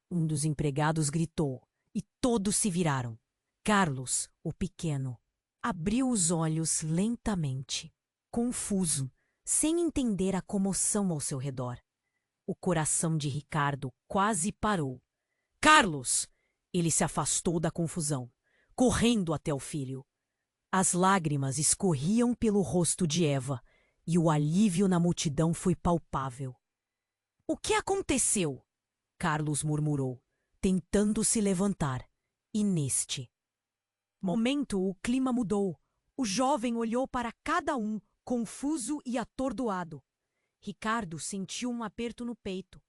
Um dos empregados gritou, e todos se viraram. Carlos, o pequeno, abriu os olhos lentamente, confuso, sem entender a comoção ao seu redor. O coração de Ricardo quase parou. Carlos! Ele se afastou da confusão, correndo até o filho. As lágrimas escorriam pelo rosto de Eva, e o alívio na multidão foi palpável. O que aconteceu? Carlos murmurou, tentando se levantar. E neste momento o clima mudou. O jovem olhou para cada um, confuso e atordoado. Ricardo sentiu um aperto no peito.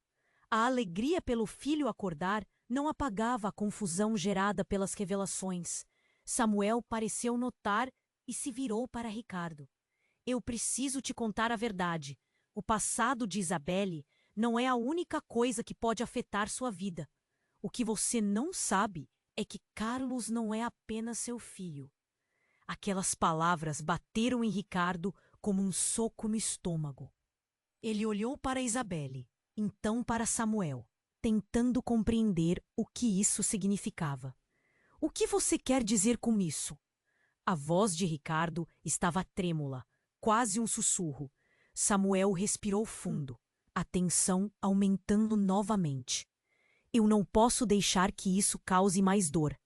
A alegria pelo filho acordar não apagava a confusão gerada pelas revelações. Samuel pareceu notar e se virou para Ricardo. Eu preciso te contar a verdade. O passado de Isabelle não é a única coisa que pode afetar sua vida. O que você não sabe é que Carlos não é apenas seu filho. Aquelas palavras bateram em Ricardo como um soco no estômago. Ele olhou para Isabelle, então para Samuel, tentando compreender o que isso significava. O que você quer dizer com isso? A voz de Ricardo estava trêmula, quase um sussurro. Samuel respirou fundo, a tensão aumentando novamente. Eu não posso deixar que isso cause mais dor,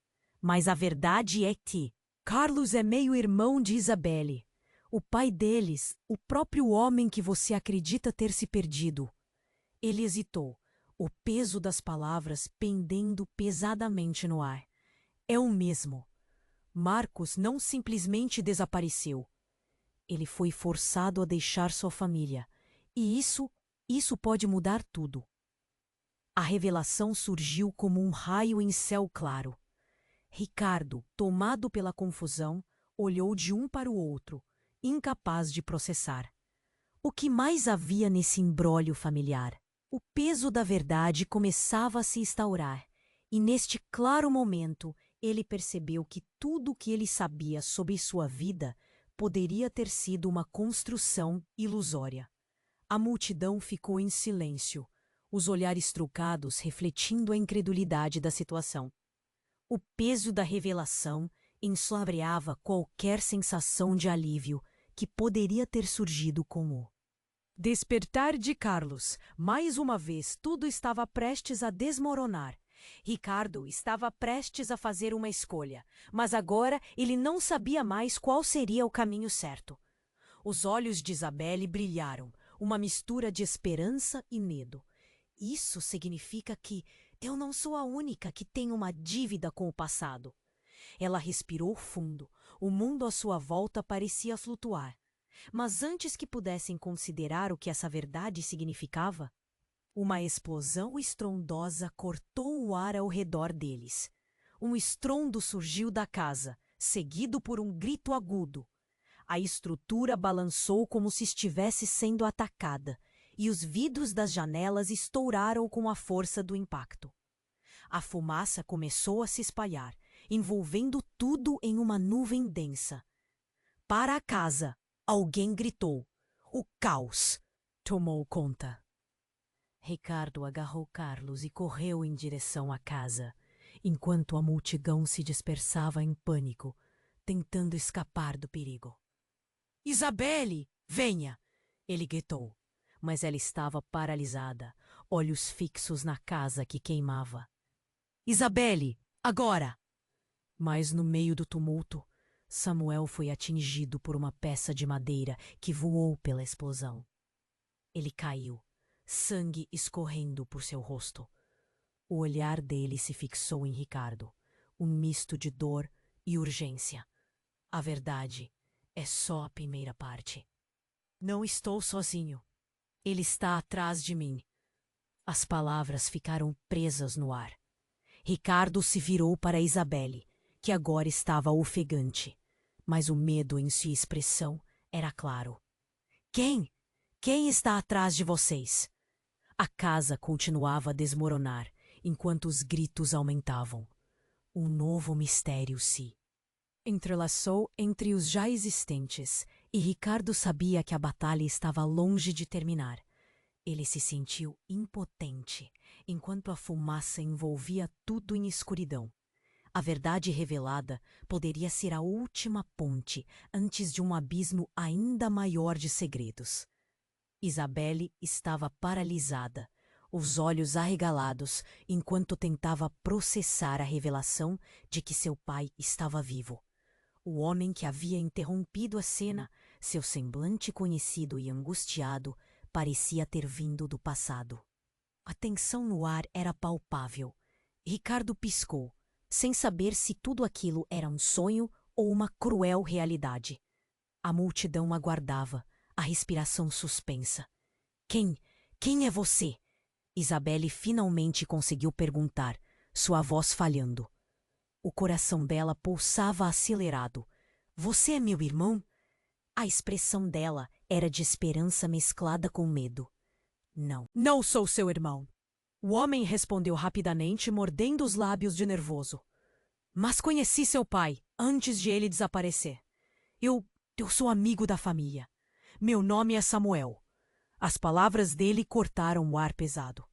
mas a verdade é que Carlos é meio-irmão de Isabelle. O pai deles, o próprio homem que você acredita ter se perdido. Ele hesitou, o peso das palavras pendendo pesadamente no ar. É o mesmo. Marcos não simplesmente desapareceu. Ele foi forçado a deixar sua família. E isso pode mudar tudo. A revelação surgiu como um raio em céu claro. Ricardo, tomado pela confusão, olhou de um para o outro, incapaz de processar. O que mais havia nesse imbróglio familiar? O peso da verdade começava a se instaurar, e neste claro momento ele percebeu que tudo o que ele sabia sobre sua vida poderia ter sido uma construção ilusória. A multidão ficou em silêncio, os olhares trucados refletindo a incredulidade da situação. O peso da revelação ensombreava qualquer sensação de alívio que poderia ter surgido com o despertar de Carlos. Mais uma vez, tudo estava prestes a desmoronar. Ricardo estava prestes a fazer uma escolha, mas agora ele não sabia mais qual seria o caminho certo. Os olhos de Isabelle brilharam, uma mistura de esperança e medo. Isso significa que eu não sou a única que tem uma dívida com o passado. Ela respirou fundo. O mundo à sua volta parecia flutuar. Mas antes que pudessem considerar o que essa verdade significava, uma explosão estrondosa cortou o ar ao redor deles. Um estrondo surgiu da casa, seguido por um grito agudo. A estrutura balançou como se estivesse sendo atacada, e os vidros das janelas estouraram com a força do impacto. A fumaça começou a se espalhar, envolvendo tudo em uma nuvem densa. Para a casa, alguém gritou. O caos tomou conta. Ricardo agarrou Carlos e correu em direção à casa, enquanto a multidão se dispersava em pânico, tentando escapar do perigo. Isabelle, venha! Ele gritou, mas ela estava paralisada, olhos fixos na casa que queimava. Isabelle, agora! Mas no meio do tumulto, Samuel foi atingido por uma peça de madeira que voou pela explosão. Ele caiu, sangue escorrendo por seu rosto. O olhar dele se fixou em Ricardo, um misto de dor e urgência. A verdade é só a primeira parte. Não estou sozinho. Ele está atrás de mim. As palavras ficaram presas no ar. Ricardo se virou para Isabelle, que agora estava ofegante, mas o medo em sua expressão era claro. Quem? Quem está atrás de vocês? A casa continuava a desmoronar, enquanto os gritos aumentavam. Um novo mistério se entrelaçou entre os já existentes, e Ricardo sabia que a batalha estava longe de terminar. Ele se sentiu impotente, enquanto a fumaça envolvia tudo em escuridão. A verdade revelada poderia ser a última ponte antes de um abismo ainda maior de segredos. Isabelle estava paralisada, os olhos arregalados, enquanto tentava processar a revelação de que seu pai estava vivo. O homem que havia interrompido a cena, seu semblante conhecido e angustiado, parecia ter vindo do passado. A tensão no ar era palpável. Ricardo piscou, sem saber se tudo aquilo era um sonho ou uma cruel realidade. A multidão aguardava, a respiração suspensa. Quem é você? Isabelle finalmente conseguiu perguntar, sua voz falhando. O coração dela pulsava acelerado. Você é meu irmão? A expressão dela era de esperança mesclada com medo. Não sou seu irmão. O homem respondeu rapidamente, mordendo os lábios de nervoso. Mas conheci seu pai antes de ele desaparecer. Eu sou amigo da família. Meu nome é Samuel. As palavras dele cortaram o ar pesado.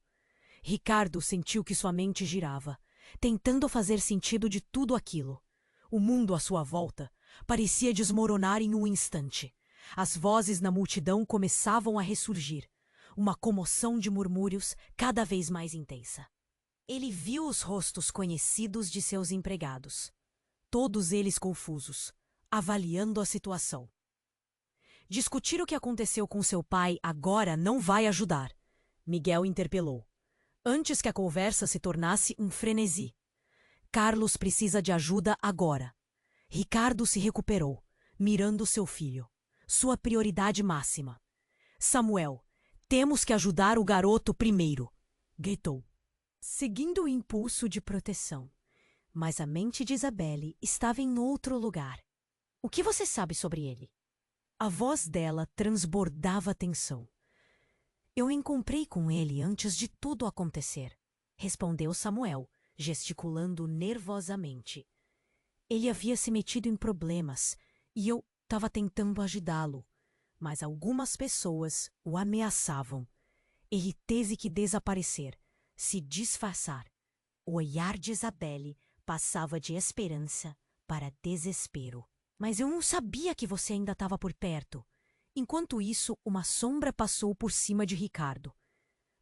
Ricardo sentiu que sua mente girava, tentando fazer sentido de tudo aquilo. O mundo à sua volta parecia desmoronar em um instante. As vozes na multidão começavam a ressurgir, uma comoção de murmúrios cada vez mais intensa. Ele viu os rostos conhecidos de seus empregados, todos eles confusos, avaliando a situação. Discutir o que aconteceu com seu pai agora não vai ajudar, Miguel interpelou, antes que a conversa se tornasse um frenesi. Carlos precisa de ajuda agora. Ricardo se recuperou, mirando seu filho, sua prioridade máxima. Samuel, temos que ajudar o garoto primeiro, gritou, seguindo o impulso de proteção. Mas a mente de Isabelle estava em outro lugar. O que você sabe sobre ele? A voz dela transbordava tensão. Eu encontrei com ele antes de tudo acontecer, respondeu Samuel, gesticulando nervosamente. Ele havia se metido em problemas e eu estava tentando ajudá-lo, mas algumas pessoas o ameaçavam. Ele teve que desaparecer, se disfarçar. O olhar de Isabelle passava de esperança para desespero. Mas eu não sabia que você ainda estava por perto. Enquanto isso, uma sombra passou por cima de Ricardo.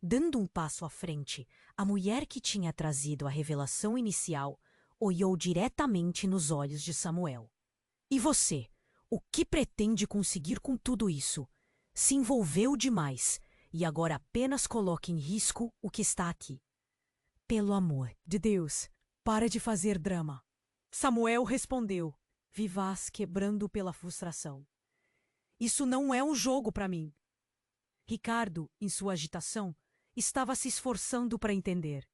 Dando um passo à frente, a mulher que tinha trazido a revelação inicial olhou diretamente nos olhos de Samuel. E você? O que pretende conseguir com tudo isso? Se envolveu demais e agora apenas coloca em risco o que está aqui. Pelo amor de Deus, para de fazer drama. Samuel respondeu, vivaz, quebrando pela frustração. Isso não é um jogo para mim. Ricardo, em sua agitação, estava se esforçando para entender.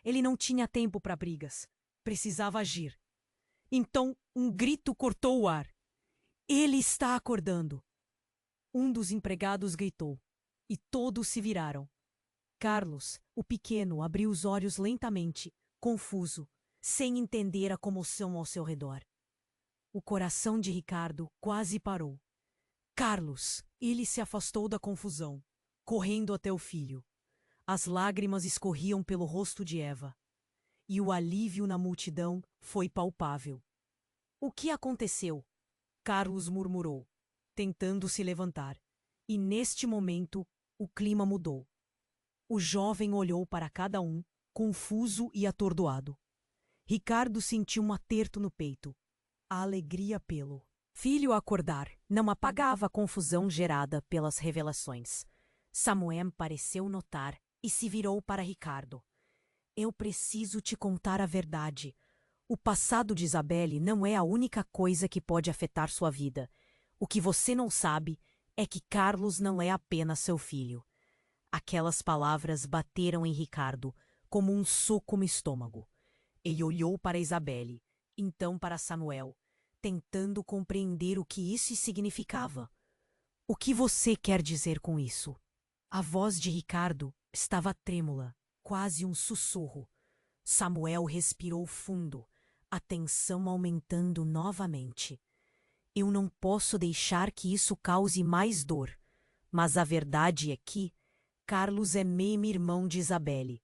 Ele não tinha tempo para brigas. Precisava agir. Então, um grito cortou o ar. Ele está acordando. Um dos empregados gritou, e todos se viraram. Carlos, o pequeno, abriu os olhos lentamente, confuso, sem entender a comoção ao seu redor. O coração de Ricardo quase parou. Carlos! Ele se afastou da confusão, correndo até o filho. As lágrimas escorriam pelo rosto de Eva. E o alívio na multidão foi palpável. O que aconteceu? Carlos murmurou, tentando se levantar. E neste momento, o clima mudou. O jovem olhou para cada um, confuso e atordoado. Ricardo sentiu um aperto no peito. A alegria pelo filho acordar não apagava a confusão gerada pelas revelações. Samuel pareceu notar e se virou para Ricardo. Eu preciso te contar a verdade. O passado de Isabelle não é a única coisa que pode afetar sua vida. O que você não sabe é que Carlos não é apenas seu filho. Aquelas palavras bateram em Ricardo como um soco no estômago. Ele olhou para Isabelle, então para Samuel, tentando compreender o que isso significava. O que você quer dizer com isso? A voz de Ricardo estava trêmula, quase um sussurro. Samuel respirou fundo, a tensão aumentando novamente. Eu não posso deixar que isso cause mais dor, mas a verdade é que Carlos é meio-irmão de Isabelle.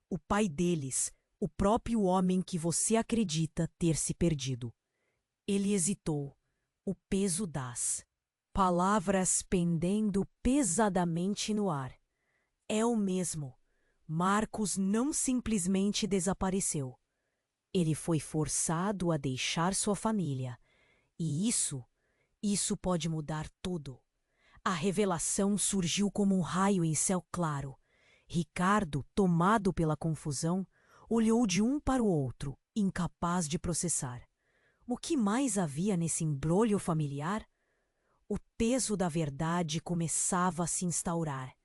O pai deles, o próprio homem que você acredita ter se perdido. Ele hesitou. O peso das palavras pendendo pesadamente no ar. É o mesmo. Marcos não simplesmente desapareceu. Ele foi forçado a deixar sua família. E isso pode mudar tudo. A revelação surgiu como um raio em céu claro. Ricardo, tomado pela confusão, olhou de um para o outro, incapaz de processar. O que mais havia nesse imbróglio familiar? O peso da verdade começava a se instaurar.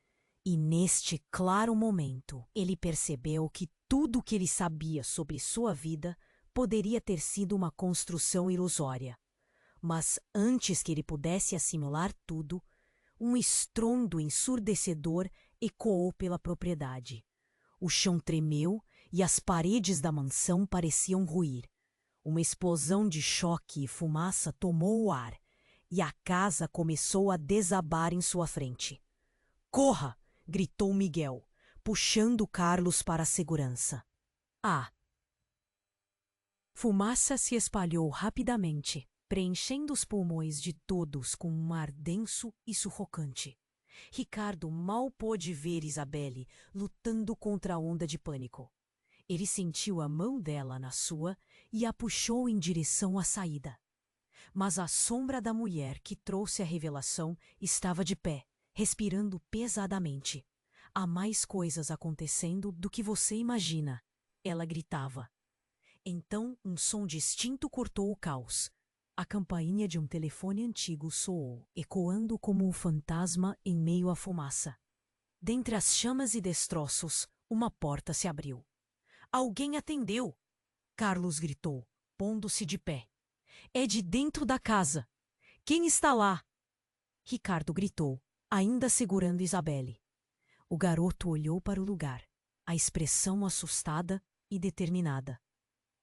E neste claro momento, ele percebeu que tudo o que ele sabia sobre sua vida poderia ter sido uma construção ilusória. Mas antes que ele pudesse assimilar tudo, um estrondo ensurdecedor ecoou pela propriedade. O chão tremeu e as paredes da mansão pareciam ruir. Uma explosão de choque e fumaça tomou o ar, e a casa começou a desabar em sua frente. "Corra!" gritou Miguel, puxando Carlos para a segurança. A fumaça se espalhou rapidamente, preenchendo os pulmões de todos com um ar denso e sufocante. Ricardo mal pôde ver Isabelle lutando contra a onda de pânico. Ele sentiu a mão dela na sua e a puxou em direção à saída. Mas a sombra da mulher que trouxe a revelação estava de pé, respirando pesadamente. "Há mais coisas acontecendo do que você imagina", ela gritava. Então um som distinto cortou o caos. A campainha de um telefone antigo soou, ecoando como um fantasma em meio à fumaça. Dentre as chamas e destroços, uma porta se abriu. "Alguém atendeu!" Carlos gritou, pondo-se de pé. "É de dentro da casa. Quem está lá?" Ricardo gritou, ainda segurando Isabelle. O garoto olhou para o lugar, a expressão assustada e determinada.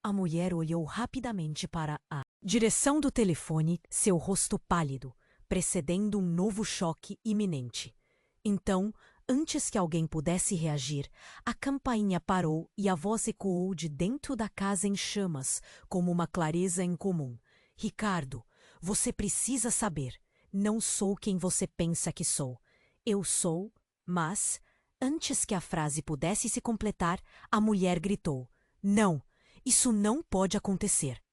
A mulher olhou rapidamente para a direção do telefone, seu rosto pálido, precedendo um novo choque iminente. Então, antes que alguém pudesse reagir, a campainha parou e a voz ecoou de dentro da casa em chamas, como uma clareza incomum. "Ricardo, você precisa saber. Não sou quem você pensa que sou. Eu sou, mas..." Antes que a frase pudesse se completar, a mulher gritou: "Não! Isso não pode acontecer."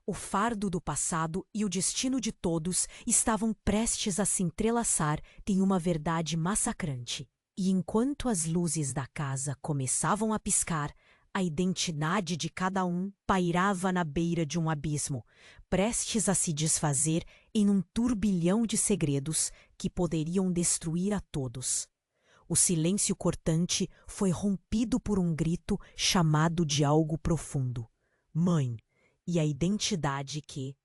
O fardo do passado e o destino de todos estavam prestes a se entrelaçar em uma verdade massacrante. E enquanto as luzes da casa começavam a piscar, a identidade de cada um pairava na beira de um abismo, prestes a se desfazer em um turbilhão de segredos que poderiam destruir a todos. O silêncio cortante foi rompido por um grito chamado de algo profundo: "Mãe!" E a identidade que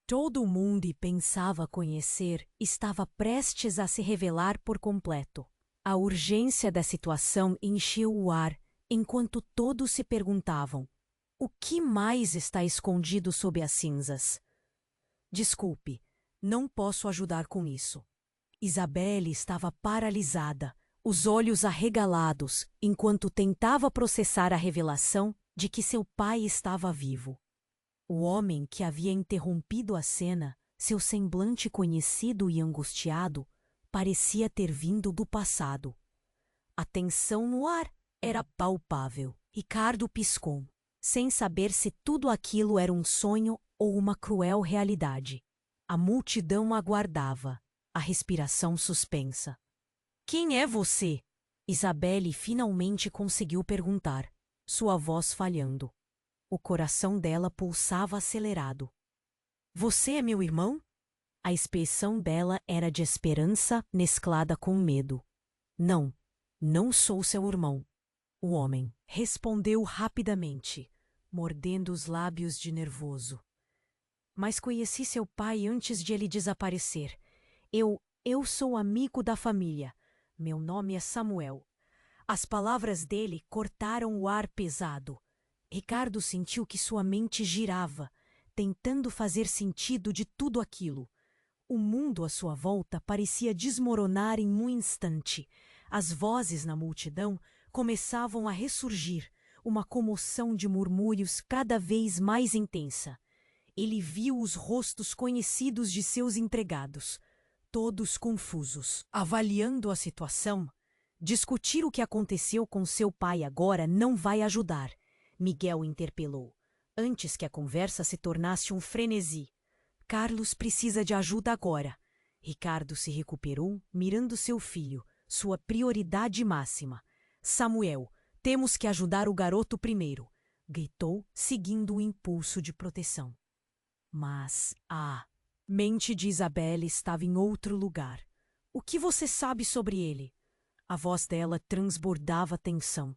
todo mundo pensava conhecer estava prestes a se revelar por completo. A urgência da situação encheu o ar, enquanto todos se perguntavam: o que mais está escondido sob as cinzas? "Desculpe, não posso ajudar com isso." Isabelle estava paralisada, os olhos arregalados, enquanto tentava processar a revelação de que seu pai estava vivo. O homem que havia interrompido a cena, seu semblante conhecido e angustiado, parecia ter vindo do passado. A tensão no ar era palpável. Ricardo piscou, sem saber se tudo aquilo era um sonho ou uma cruel realidade. A multidão aguardava, a respiração suspensa. "Quem é você?" Isabelle finalmente conseguiu perguntar, sua voz falhando. O coração dela pulsava acelerado. "Você é meu irmão?" A expressão dela era de esperança mesclada com medo. "Não, não sou seu irmão." O homem respondeu rapidamente, mordendo os lábios de nervoso. "Mas conheci seu pai antes de ele desaparecer. Eu sou amigo da família. Meu nome é Samuel." As palavras dele cortaram o ar pesado. Ricardo sentiu que sua mente girava, tentando fazer sentido de tudo aquilo. O mundo à sua volta parecia desmoronar em um instante. As vozes na multidão começavam a ressurgir, uma comoção de murmúrios cada vez mais intensa. Ele viu os rostos conhecidos de seus empregados, todos confusos, avaliando a situação. Discutir o que aconteceu com seu pai agora não vai ajudar, Miguel interpelou, antes que a conversa se tornasse um frenesi. Carlos precisa de ajuda agora. Ricardo se recuperou, mirando seu filho, sua prioridade máxima. Samuel, temos que ajudar o garoto primeiro, gritou, seguindo o impulso de proteção. Mas a mente de Isabelle estava em outro lugar. O que você sabe sobre ele? A voz dela transbordava tensão.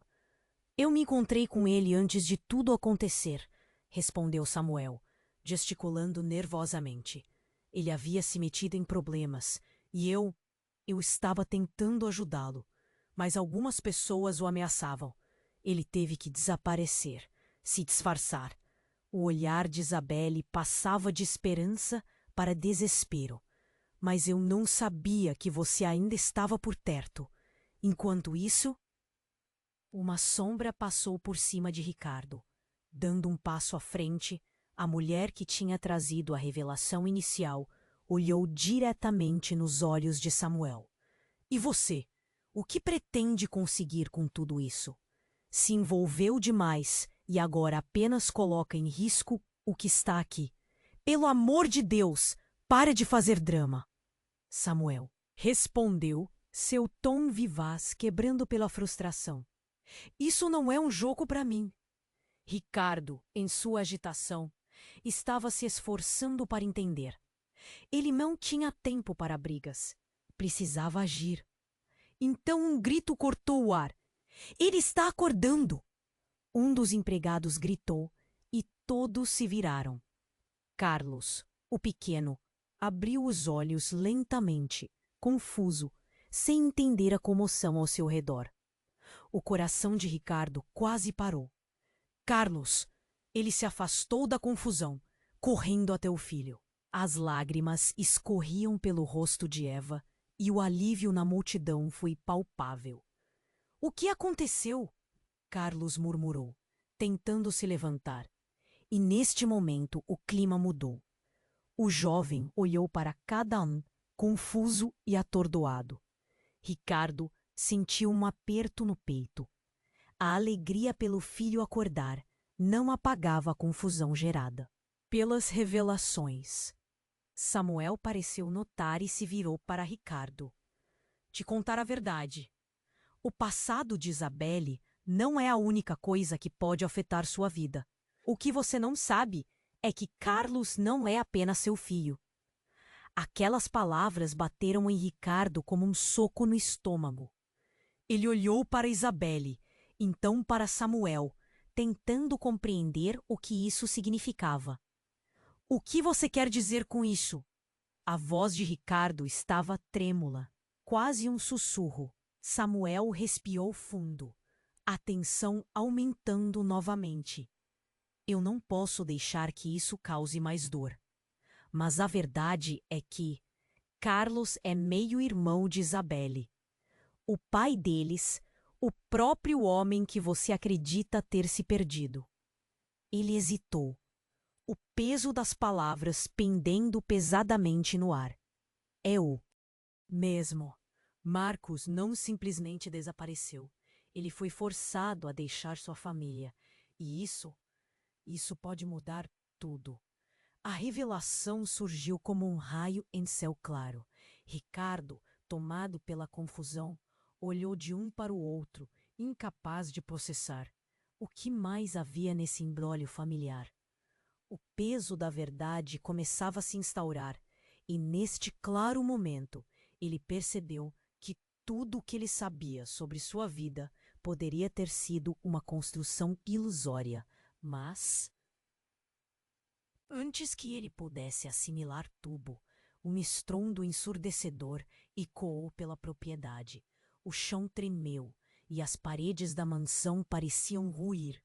Eu me encontrei com ele antes de tudo acontecer, respondeu Samuel, gesticulando nervosamente. Ele havia se metido em problemas e eu estava tentando ajudá-lo, mas algumas pessoas o ameaçavam. Ele teve que desaparecer, se disfarçar. O olhar de Isabelle passava de esperança para desespero. Mas eu não sabia que você ainda estava por perto. Enquanto isso, uma sombra passou por cima de Ricardo. Dando um passo à frente, a mulher que tinha trazido a revelação inicial olhou diretamente nos olhos de Samuel. E você? O que pretende conseguir com tudo isso? Se envolveu demais e agora apenas coloca em risco o que está aqui. Pelo amor de Deus, pare de fazer drama. Samuel respondeu, seu tom vivaz quebrando pela frustração. Isso não é um jogo para mim. Ricardo, em sua agitação, estava se esforçando para entender. Ele não tinha tempo para brigas. Precisava agir. Então um grito cortou o ar. Ele está acordando! Um dos empregados gritou e todos se viraram. Carlos, o pequeno, abriu os olhos lentamente, confuso, sem entender a comoção ao seu redor. O coração de Ricardo quase parou. Carlos! Ele se afastou da confusão, correndo até o filho. As lágrimas escorriam pelo rosto de Eva e o alívio na multidão foi palpável. O que aconteceu? Carlos murmurou, tentando se levantar. E neste momento o clima mudou. O jovem olhou para cada um, confuso e atordoado. Ricardo sentiu um aperto no peito. A alegria pelo filho acordar não apagava a confusão gerada pelas revelações. Samuel pareceu notar e se virou para Ricardo. Te contar a verdade. O passado de Isabelle não é a única coisa que pode afetar sua vida. O que você não sabe é que Carlos não é apenas seu filho. Aquelas palavras bateram em Ricardo como um soco no estômago. Ele olhou para Isabelle, então para Samuel, tentando compreender o que isso significava. O que você quer dizer com isso? A voz de Ricardo estava trêmula, quase um sussurro. Samuel respirou fundo, a tensão aumentando novamente. Eu não posso deixar que isso cause mais dor. Mas a verdade é que Carlos é meio-irmão de Isabelle. O pai deles, o próprio homem que você acredita ter se perdido. Ele hesitou, o peso das palavras pendendo pesadamente no ar. É o mesmo. Marcos não simplesmente desapareceu. Ele foi forçado a deixar sua família. E isso pode mudar tudo. A revelação surgiu como um raio em céu claro. Ricardo, tomado pela confusão, olhou de um para o outro, incapaz de processar. O que mais havia nesse imbróglio familiar? O peso da verdade começava a se instaurar, e neste claro momento ele percebeu que tudo o que ele sabia sobre sua vida poderia ter sido uma construção ilusória, mas antes que ele pudesse assimilar tudo, um estrondo ensurdecedor ecoou pela propriedade. O chão tremeu e as paredes da mansão pareciam ruir.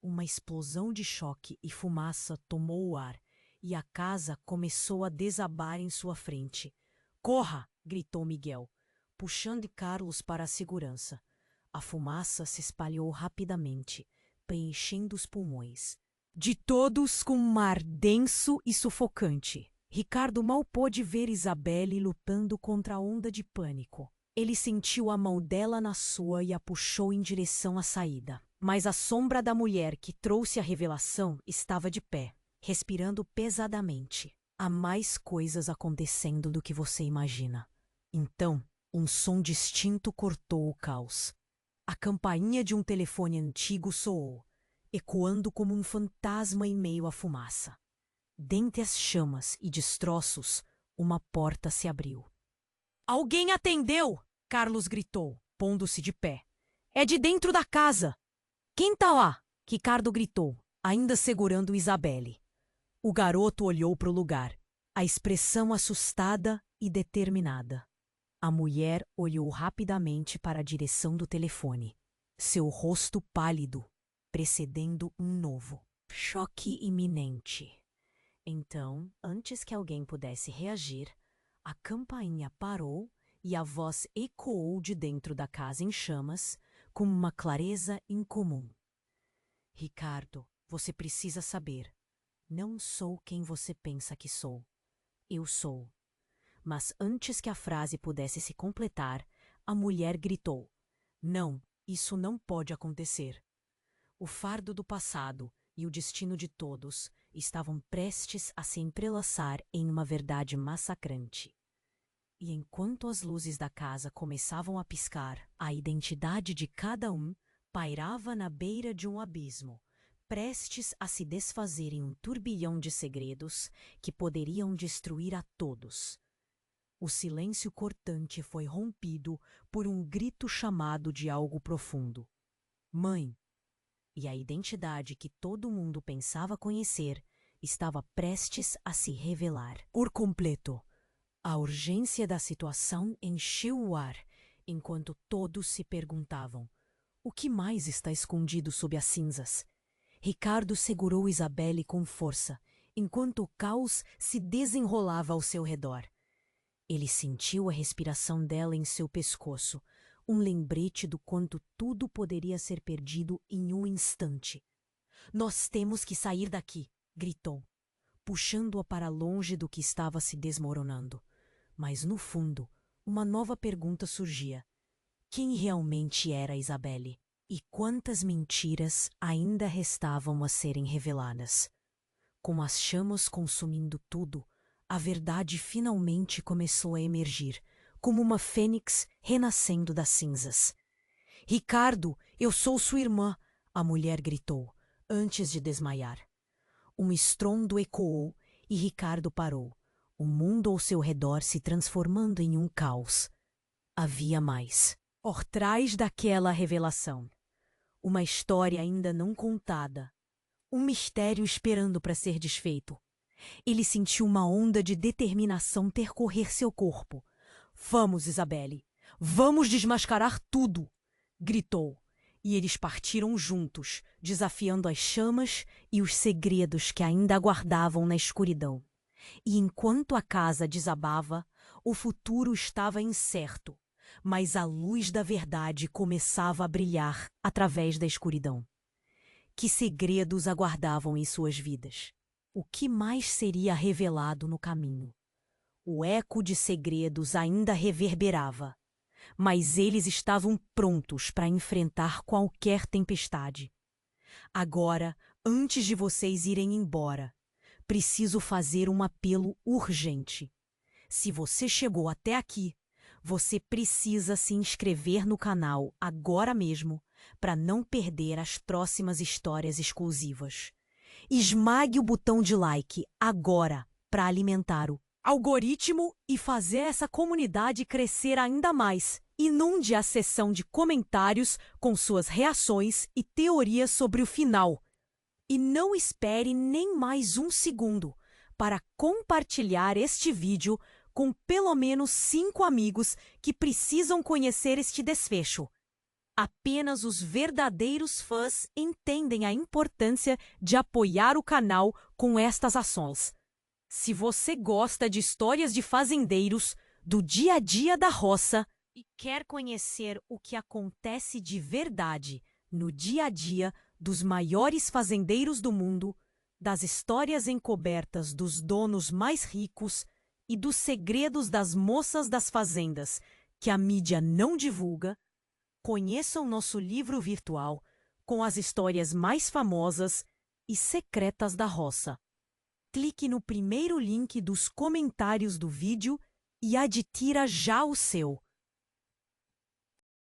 Uma explosão de choque e fumaça tomou o ar e a casa começou a desabar em sua frente. Corra! Gritou Miguel. puxando Carlos para a segurança. A fumaça se espalhou rapidamente, preenchendo os pulmões. De todos com um ar denso e sufocante. Ricardo mal pôde ver Isabelle lutando contra a onda de pânico. Ele sentiu a mão dela na sua e a puxou em direção à saída. Mas a sombra da mulher que trouxe a revelação estava de pé, respirando pesadamente. Há mais coisas acontecendo do que você imagina. Então, um som distinto cortou o caos. A campainha de um telefone antigo soou, ecoando como um fantasma em meio à fumaça. Dentre as chamas e destroços, uma porta se abriu. Alguém atendeu! Carlos gritou, pondo-se de pé. É de dentro da casa! Quem tá lá? Ricardo gritou, ainda segurando Isabelle. O garoto olhou para o lugar, a expressão assustada e determinada. A mulher olhou rapidamente para a direção do telefone, seu rosto pálido, precedendo um novo choque iminente. Então, antes que alguém pudesse reagir, a campainha parou e a voz ecoou de dentro da casa em chamas, com uma clareza incomum. Ricardo, você precisa saber. Não sou quem você pensa que sou. Eu sou. Mas antes que a frase pudesse se completar, a mulher gritou. Não, isso não pode acontecer. O fardo do passado e o destino de todos estavam prestes a se entrelaçar em uma verdade massacrante. E enquanto as luzes da casa começavam a piscar, a identidade de cada um pairava na beira de um abismo, prestes a se desfazer em um turbilhão de segredos que poderiam destruir a todos. O silêncio cortante foi rompido por um grito chamado de algo profundo. Mãe! E a identidade que todo mundo pensava conhecer estava prestes a se revelar. Por completo, a urgência da situação encheu o ar, enquanto todos se perguntavam: o que mais está escondido sob as cinzas? Ricardo segurou Isabelle com força, enquanto o caos se desenrolava ao seu redor. Ele sentiu a respiração dela em seu pescoço, um lembrete do quanto tudo poderia ser perdido em um instante. Nós temos que sair daqui, gritou, puxando-a para longe do que estava se desmoronando. Mas no fundo, uma nova pergunta surgia. Quem realmente era Isabelle? E quantas mentiras ainda restavam a serem reveladas? Com as chamas consumindo tudo, a verdade finalmente começou a emergir, como uma fênix renascendo das cinzas. Ricardo, eu sou sua irmã, a mulher gritou, antes de desmaiar. Um estrondo ecoou e Ricardo parou, o mundo ao seu redor se transformando em um caos. Havia mais. Por trás daquela revelação, uma história ainda não contada, um mistério esperando para ser desfeito. Ele sentiu uma onda de determinação percorrer seu corpo. Vamos, Isabelle, vamos desmascarar tudo! Gritou, e eles partiram juntos, desafiando as chamas e os segredos que ainda aguardavam na escuridão. E enquanto a casa desabava, o futuro estava incerto, mas a luz da verdade começava a brilhar através da escuridão. Que segredos aguardavam em suas vidas? O que mais seria revelado no caminho? O eco de segredos ainda reverberava, mas eles estavam prontos para enfrentar qualquer tempestade. Agora, antes de vocês irem embora, preciso fazer um apelo urgente. Se você chegou até aqui, você precisa se inscrever no canal agora mesmo para não perder as próximas histórias exclusivas. Esmague o botão de like agora para alimentar o algoritmo e fazer essa comunidade crescer ainda mais. Inunde a seção de comentários com suas reações e teorias sobre o final. E não espere nem mais um segundo para compartilhar este vídeo com pelo menos 5 amigos que precisam conhecer este desfecho. Apenas os verdadeiros fãs entendem a importância de apoiar o canal com estas ações. Se você gosta de histórias de fazendeiros, do dia a dia da roça, e quer conhecer o que acontece de verdade no dia a dia dos maiores fazendeiros do mundo, das histórias encobertas dos donos mais ricos e dos segredos das moças das fazendas que a mídia não divulga, conheça o nosso livro virtual com as histórias mais famosas e secretas da roça. Clique no primeiro link dos comentários do vídeo e adquira já o seu.